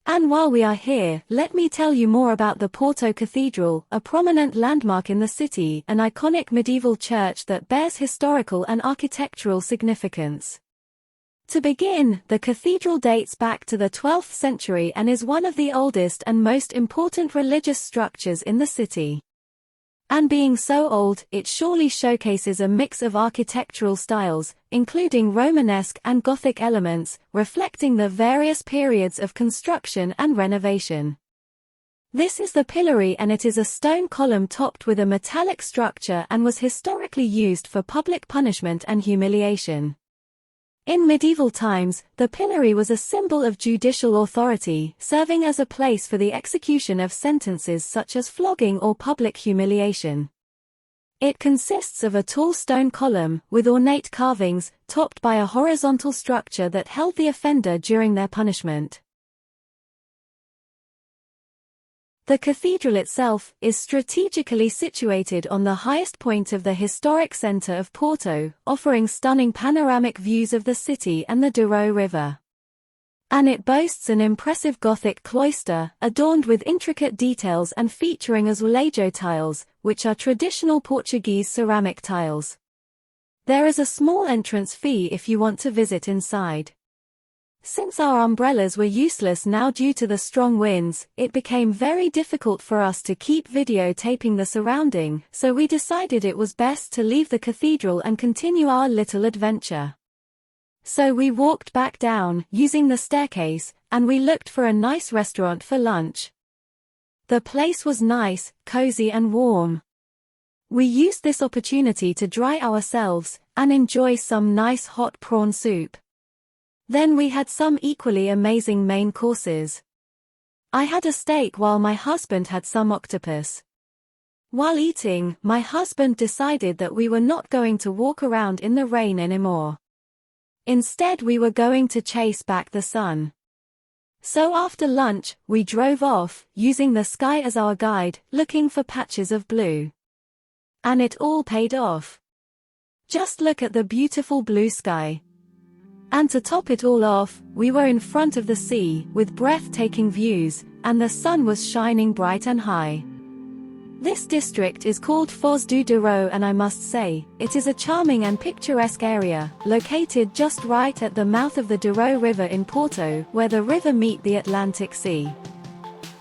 And while we are here, let me tell you more about the Porto Cathedral, a prominent landmark in the city, an iconic medieval church that bears historical and architectural significance. To begin, the cathedral dates back to the 12th century and is one of the oldest and most important religious structures in the city. And being so old, it surely showcases a mix of architectural styles, including Romanesque and Gothic elements, reflecting the various periods of construction and renovation. This is the pillory, and it is a stone column topped with a metallic structure and was historically used for public punishment and humiliation. In medieval times, the pillory was a symbol of judicial authority, serving as a place for the execution of sentences such as flogging or public humiliation. It consists of a tall stone column, with ornate carvings, topped by a horizontal structure that held the offender during their punishment. The cathedral itself is strategically situated on the highest point of the historic centre of Porto, offering stunning panoramic views of the city and the Douro River. And it boasts an impressive Gothic cloister, adorned with intricate details and featuring azulejo tiles, which are traditional Portuguese ceramic tiles. There is a small entrance fee if you want to visit inside. Since our umbrellas were useless now due to the strong winds, it became very difficult for us to keep videotaping the surrounding, so we decided it was best to leave the cathedral and continue our little adventure. So we walked back down, using the staircase, and we looked for a nice restaurant for lunch. The place was nice, cozy and warm. We used this opportunity to dry ourselves, and enjoy some nice hot prawn soup. Then we had some equally amazing main courses. I had a steak while my husband had some octopus. While eating, my husband decided that we were not going to walk around in the rain anymore. Instead, we were going to chase back the sun. So after lunch, we drove off, using the sky as our guide, looking for patches of blue. And it all paid off. Just look at the beautiful blue sky. And to top it all off, we were in front of the sea, with breathtaking views, and the sun was shining bright and high. This district is called Foz do Douro, and I must say, it is a charming and picturesque area, located just right at the mouth of the Douro River in Porto, where the river meets the Atlantic Sea.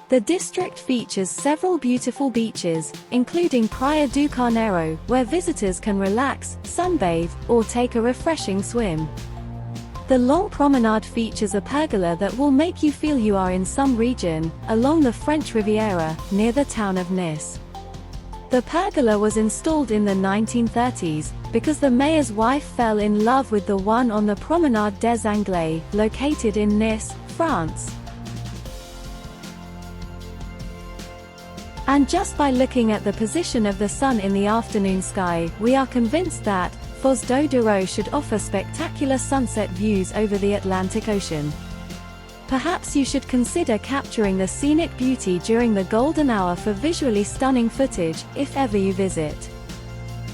The district features several beautiful beaches, including Praia do Carneiro, where visitors can relax, sunbathe, or take a refreshing swim. The long promenade features a pergola that will make you feel you are in some region, along the French Riviera, near the town of Nice. The pergola was installed in the 1930s, because the mayor's wife fell in love with the one on the Promenade des Anglais, located in Nice, France. And just by looking at the position of the sun in the afternoon sky, we are convinced that Foz do Douro should offer spectacular sunset views over the Atlantic Ocean. Perhaps you should consider capturing the scenic beauty during the golden hour for visually stunning footage, if ever you visit.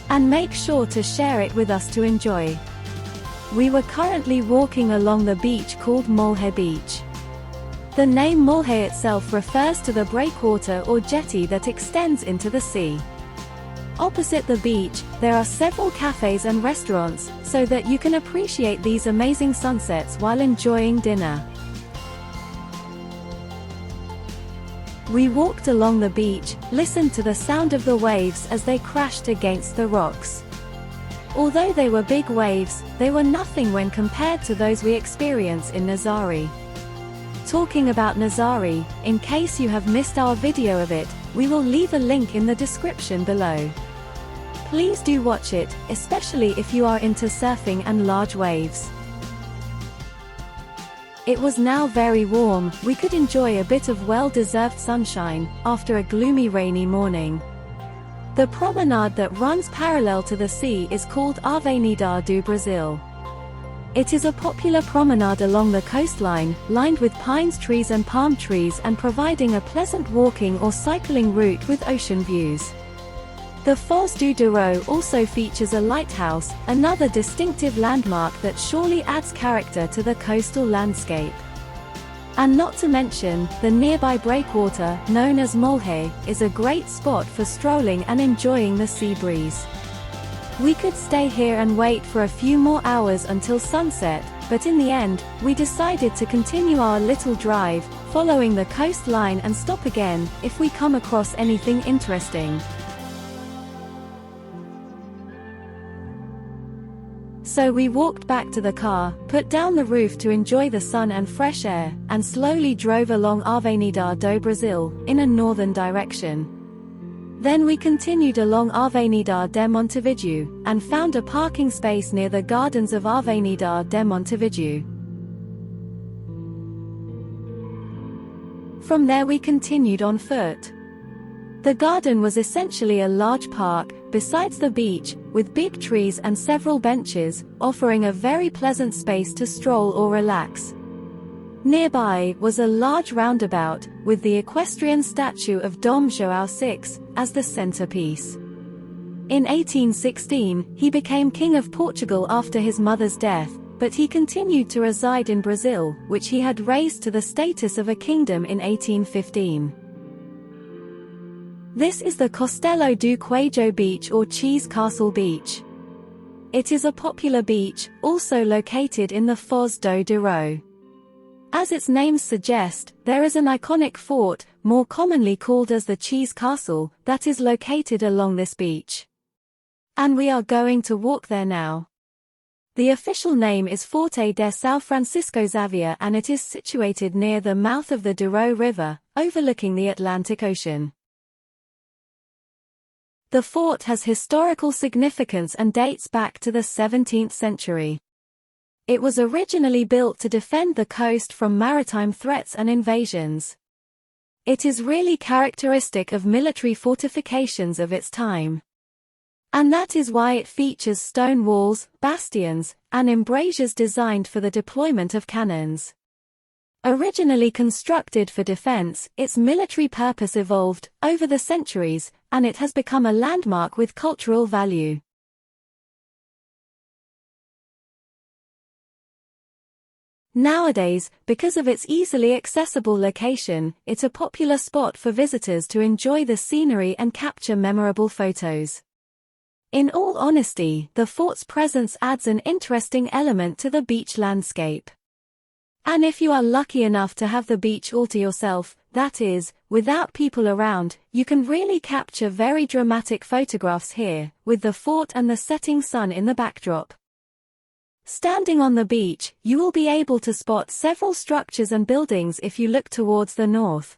And make sure to share it with us to enjoy. We were currently walking along the beach called Molhe Beach. The name Molhe itself refers to the breakwater or jetty that extends into the sea. Opposite the beach, there are several cafes and restaurants, so that you can appreciate these amazing sunsets while enjoying dinner. We walked along the beach, listened to the sound of the waves as they crashed against the rocks. Although they were big waves, they were nothing when compared to those we experience in Nazaré. Talking about Nazaré, in case you have missed our video of it, we will leave a link in the description below. Please do watch it, especially if you are into surfing and large waves. It was now very warm, we could enjoy a bit of well-deserved sunshine, after a gloomy rainy morning. The promenade that runs parallel to the sea is called Avenida do Brasil. It is a popular promenade along the coastline, lined with pines trees and palm trees and providing a pleasant walking or cycling route with ocean views. The Foz do Douro also features a lighthouse, another distinctive landmark that surely adds character to the coastal landscape. And not to mention, the nearby breakwater, known as Molhe, is a great spot for strolling and enjoying the sea breeze. We could stay here and wait for a few more hours until sunset, but in the end, we decided to continue our little drive, following the coastline and stop again, if we come across anything interesting. So we walked back to the car, put down the roof to enjoy the sun and fresh air, and slowly drove along Avenida do Brasil, in a northern direction. Then we continued along Avenida de Montevideo, and found a parking space near the gardens of Avenida de Montevideo. From there we continued on foot. The garden was essentially a large park, besides the beach, with big trees and several benches, offering a very pleasant space to stroll or relax. Nearby was a large roundabout, with the equestrian statue of Dom João VI as the centerpiece. In 1816, he became King of Portugal after his mother's death, but he continued to reside in Brazil, which he had raised to the status of a kingdom in 1815. This is the Castelo do Queijo Beach or Cheese Castle Beach. It is a popular beach, also located in the Foz do Douro. As its name suggest, there is an iconic fort, more commonly called as the Cheese Castle, that is located along this beach. And we are going to walk there now. The official name is Forte de São Francisco Xavier and it is situated near the mouth of the Douro River, overlooking the Atlantic Ocean. The fort has historical significance and dates back to the 17th century. It was originally built to defend the coast from maritime threats and invasions. It is really characteristic of military fortifications of its time. And that is why it features stone walls, bastions, and embrasures designed for the deployment of cannons. Originally constructed for defense, its military purpose evolved over the centuries, and it has become a landmark with cultural value. Nowadays, because of its easily accessible location, it's a popular spot for visitors to enjoy the scenery and capture memorable photos. In all honesty, the fort's presence adds an interesting element to the beach landscape. And if you are lucky enough to have the beach all to yourself, that is, without people around, you can really capture very dramatic photographs here, with the fort and the setting sun in the backdrop. Standing on the beach, you will be able to spot several structures and buildings if you look towards the north.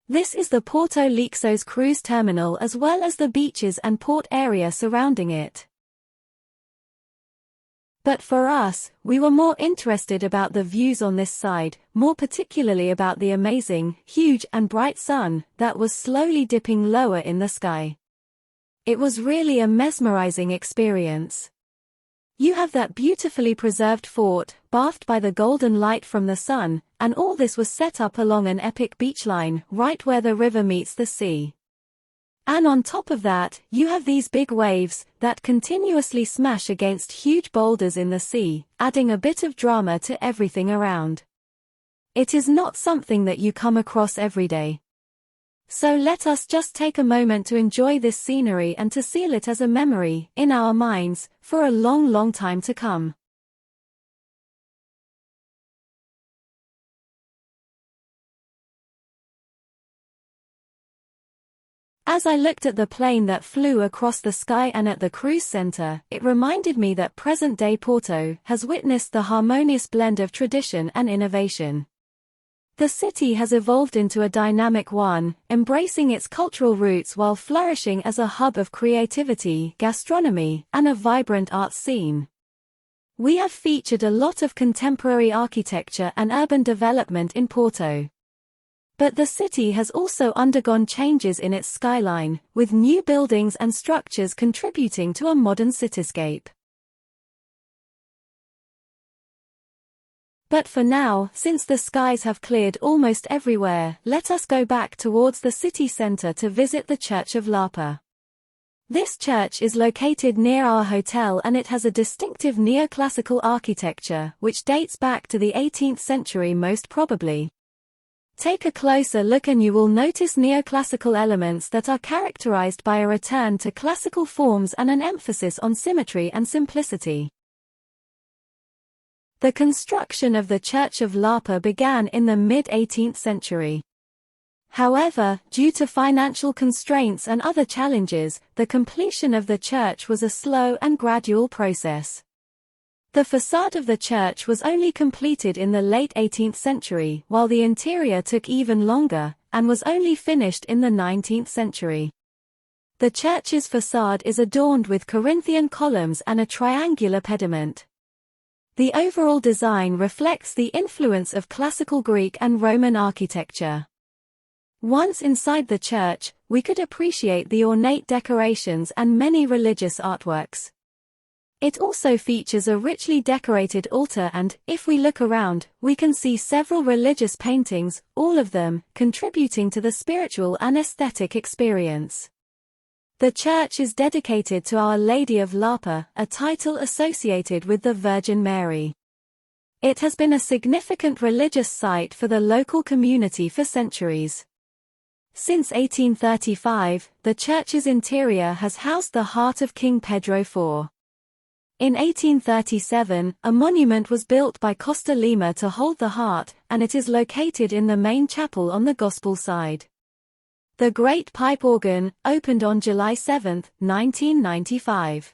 This is the Porto Lixos cruise terminal as well as the beaches and port area surrounding it. But for us, we were more interested about the views on this side, more particularly about the amazing, huge and bright sun that was slowly dipping lower in the sky. It was really a mesmerizing experience. You have that beautifully preserved fort, bathed by the golden light from the sun, and all this was set up along an epic beachline, right where the river meets the sea. And on top of that, you have these big waves that continuously smash against huge boulders in the sea, adding a bit of drama to everything around. It is not something that you come across every day. So let us just take a moment to enjoy this scenery and to seal it as a memory in our minds for a long, long time to come. As I looked at the plane that flew across the sky and at the cruise center, it reminded me that present-day Porto has witnessed the harmonious blend of tradition and innovation. The city has evolved into a dynamic one, embracing its cultural roots while flourishing as a hub of creativity, gastronomy, and a vibrant art scene. We have featured a lot of contemporary architecture and urban development in Porto. But the city has also undergone changes in its skyline, with new buildings and structures contributing to a modern cityscape. But for now, since the skies have cleared almost everywhere, let us go back towards the city center to visit the Church of Lapa. This church is located near our hotel and it has a distinctive neoclassical architecture, which dates back to the 18th century most probably. Take a closer look and you will notice neoclassical elements that are characterized by a return to classical forms and an emphasis on symmetry and simplicity. The construction of the Church of Lapa began in the mid-18th century. However, due to financial constraints and other challenges, the completion of the church was a slow and gradual process. The facade of the church was only completed in the late 18th century, while the interior took even longer, and was only finished in the 19th century. The church's facade is adorned with Corinthian columns and a triangular pediment. The overall design reflects the influence of classical Greek and Roman architecture. Once inside the church, we could appreciate the ornate decorations and many religious artworks. It also features a richly decorated altar and, if we look around, we can see several religious paintings, all of them contributing to the spiritual and aesthetic experience. The church is dedicated to Our Lady of Lapa, a title associated with the Virgin Mary. It has been a significant religious site for the local community for centuries. Since 1835, the church's interior has housed the heart of King Pedro IV. In 1837, a monument was built by Costa Lima to hold the heart, and it is located in the main chapel on the Gospel side. The Great Pipe Organ opened on July 7, 1995.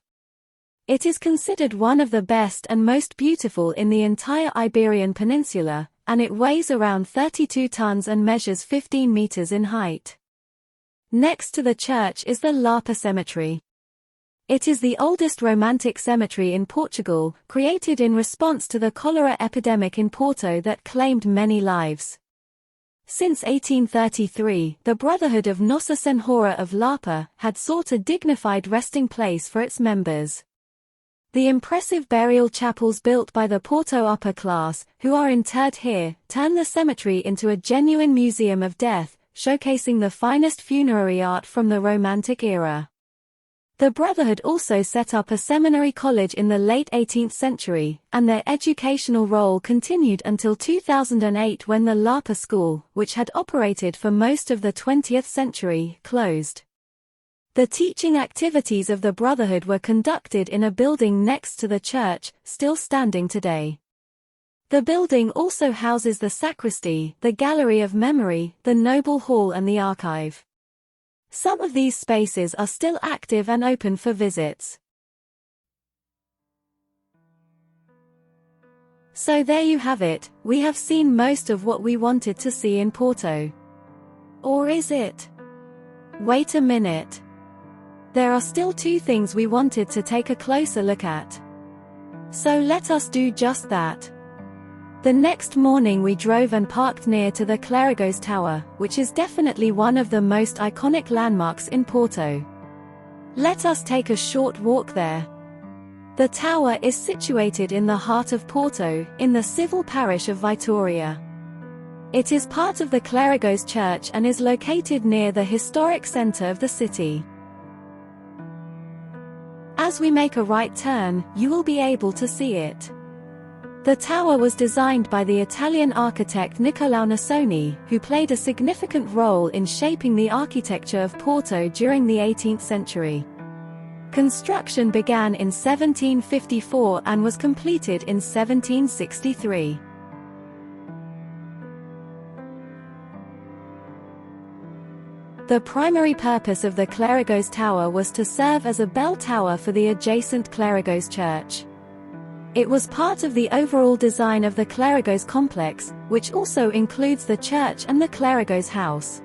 It is considered one of the best and most beautiful in the entire Iberian Peninsula, and it weighs around 32 tons and measures 15 meters in height. Next to the church is the Lapa Cemetery. It is the oldest Romantic cemetery in Portugal, created in response to the cholera epidemic in Porto that claimed many lives. Since 1833, the Brotherhood of Nossa Senhora of Lapa had sought a dignified resting place for its members. The impressive burial chapels built by the Porto upper class, who are interred here, turn the cemetery into a genuine museum of death, showcasing the finest funerary art from the Romantic era. The Brotherhood also set up a seminary college in the late 18th century, and their educational role continued until 2008 when the Lapa School, which had operated for most of the 20th century, closed. The teaching activities of the Brotherhood were conducted in a building next to the church, still standing today. The building also houses the sacristy, the gallery of memory, the noble hall and the archive. Some of these spaces are still active and open for visits. So there you have it, we have seen most of what we wanted to see in Porto. Or is it? Wait a minute. There are still two things we wanted to take a closer look at. So let us do just that. The next morning we drove and parked near to the Clérigos Tower, which is definitely one of the most iconic landmarks in Porto. Let us take a short walk there. The tower is situated in the heart of Porto, in the civil parish of Vitoria. It is part of the Clérigos Church and is located near the historic centre of the city. As we make a right turn, you will be able to see it. The tower was designed by the Italian architect Niccolò Nasoni, who played a significant role in shaping the architecture of Porto during the 18th century. Construction began in 1754 and was completed in 1763. The primary purpose of the Clérigos Tower was to serve as a bell tower for the adjacent Clérigos Church. It was part of the overall design of the Clérigos complex, which also includes the church and the Clérigos house.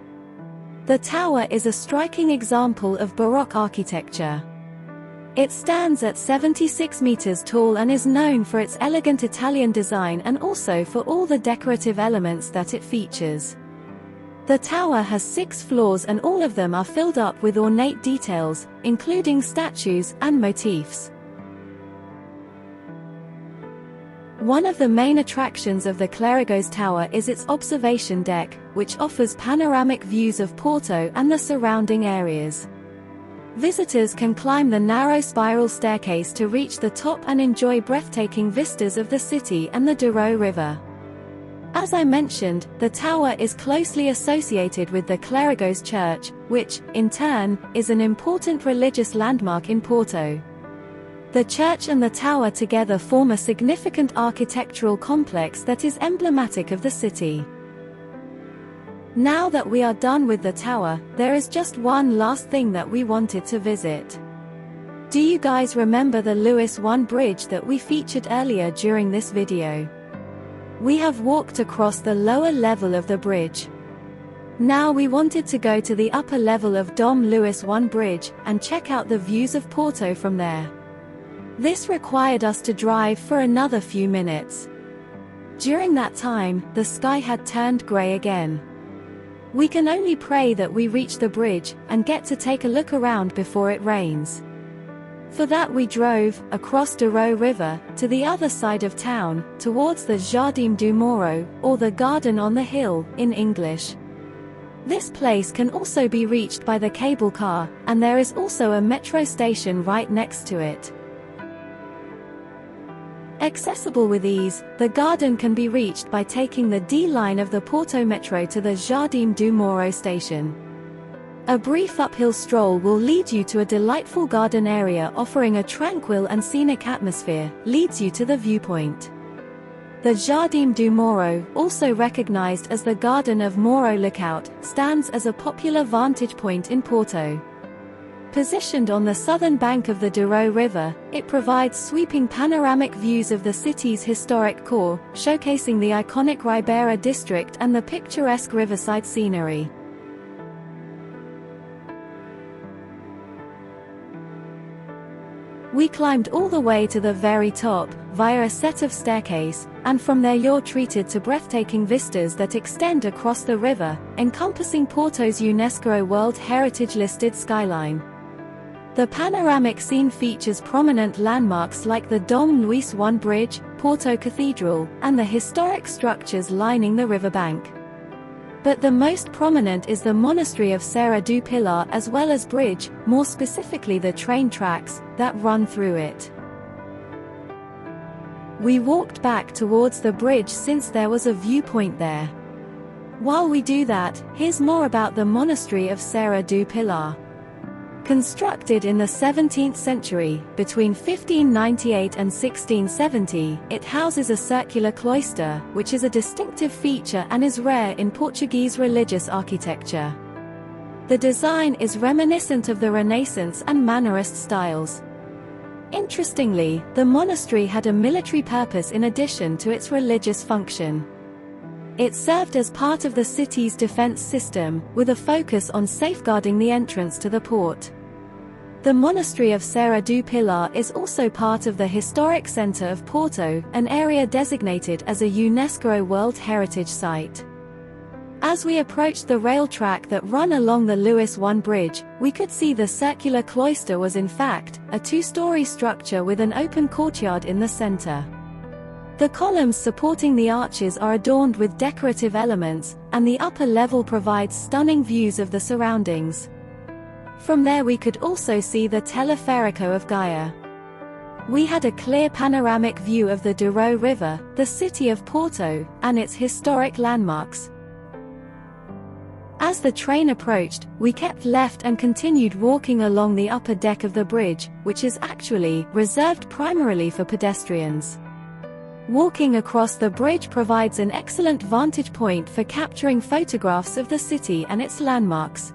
The tower is a striking example of Baroque architecture. It stands at 76 meters tall and is known for its elegant Italian design and also for all the decorative elements that it features. The tower has 6 floors and all of them are filled up with ornate details, including statues and motifs. One of the main attractions of the Clérigos Tower is its observation deck, which offers panoramic views of Porto and the surrounding areas. Visitors can climb the narrow spiral staircase to reach the top and enjoy breathtaking vistas of the city and the Douro River. As I mentioned, the tower is closely associated with the Clérigos Church, which, in turn, is an important religious landmark in Porto. The church and the tower together form a significant architectural complex that is emblematic of the city. Now that we are done with the tower, there is just one last thing that we wanted to visit. Do you guys remember the Lewis I bridge that we featured earlier during this video? We have walked across the lower level of the bridge. Now we wanted to go to the upper level of Dom Luís I Bridge, and check out the views of Porto from there. This required us to drive for another few minutes. During that time, the sky had turned grey again. We can only pray that we reach the bridge, and get to take a look around before it rains. For that we drove, across Douro River, to the other side of town, towards the Jardim do Moro, or the Garden on the Hill, in English. This place can also be reached by the cable car, and there is also a metro station right next to it. Accessible with ease, the garden can be reached by taking the D line of the Porto Metro to the Jardim do Moro station. A brief uphill stroll will lead you to a delightful garden area offering a tranquil and scenic atmosphere, leads you to the viewpoint. The Jardim do Moro, also recognized as the Garden of Moro Lookout, stands as a popular vantage point in Porto. Positioned on the southern bank of the Douro River, it provides sweeping panoramic views of the city's historic core, showcasing the iconic Ribeira district and the picturesque riverside scenery. We climbed all the way to the very top, via a set of staircase, and from there you're treated to breathtaking vistas that extend across the river, encompassing Porto's UNESCO World Heritage listed skyline. The panoramic scene features prominent landmarks like the Dom Luís I Bridge, Porto Cathedral, and the historic structures lining the riverbank. But the most prominent is the monastery of Serra do Pilar as well as bridge, more specifically the train tracks, that run through it. We walked back towards the bridge since there was a viewpoint there. While we do that, here's more about the monastery of Serra do Pilar. Constructed in the 17th century, between 1598 and 1670, it houses a circular cloister, which is a distinctive feature and is rare in Portuguese religious architecture. The design is reminiscent of the Renaissance and Mannerist styles. Interestingly, the monastery had a military purpose in addition to its religious function. It served as part of the city's defense system, with a focus on safeguarding the entrance to the port. The monastery of Serra do Pilar is also part of the historic centre of Porto, an area designated as a UNESCO World Heritage Site. As we approached the rail track that run along the Luís I Bridge, we could see the circular cloister was in fact a two-story structure with an open courtyard in the centre. The columns supporting the arches are adorned with decorative elements, and the upper level provides stunning views of the surroundings. From there we could also see the Teleférico of Gaia. We had a clear panoramic view of the Douro River, the city of Porto, and its historic landmarks. As the train approached, we kept left and continued walking along the upper deck of the bridge, which is actually reserved primarily for pedestrians. Walking across the bridge provides an excellent vantage point for capturing photographs of the city and its landmarks.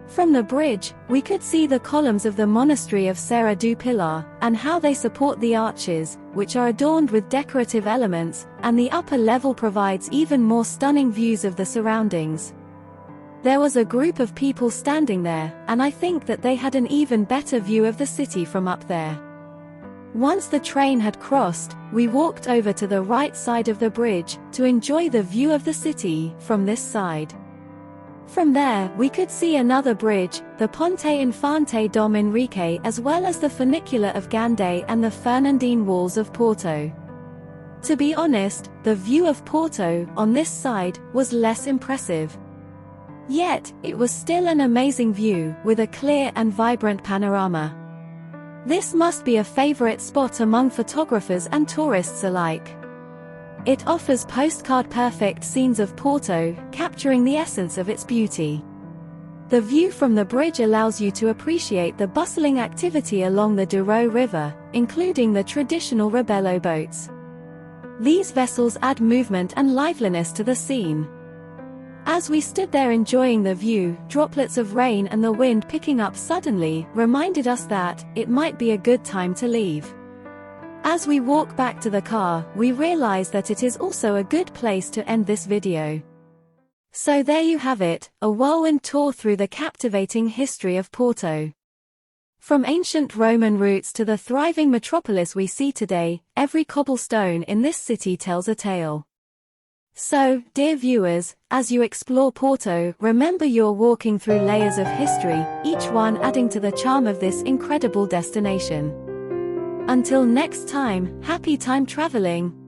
From the bridge, we could see the columns of the monastery of Serra do Pilar, and how they support the arches, which are adorned with decorative elements, and the upper level provides even more stunning views of the surroundings. There was a group of people standing there, and I think that they had an even better view of the city from up there. Once the train had crossed, we walked over to the right side of the bridge, to enjoy the view of the city from this side. From there, we could see another bridge, the Ponte Infante Dom Henrique, as well as the funicular of Gandé and the Fernandine walls of Porto. To be honest, the view of Porto, on this side, was less impressive. Yet, it was still an amazing view, with a clear and vibrant panorama. This must be a favorite spot among photographers and tourists alike. It offers postcard-perfect scenes of Porto, capturing the essence of its beauty. The view from the bridge allows you to appreciate the bustling activity along the Douro River, including the traditional Rebelo boats. These vessels add movement and liveliness to the scene. As we stood there enjoying the view, droplets of rain and the wind picking up suddenly reminded us that it might be a good time to leave. As we walk back to the car, we realize that it is also a good place to end this video. So there you have it, a whirlwind tour through the captivating history of Porto. From ancient Roman roots to the thriving metropolis we see today, every cobblestone in this city tells a tale. So, dear viewers, as you explore Porto, remember you're walking through layers of history, each one adding to the charm of this incredible destination. Until next time, happy time traveling!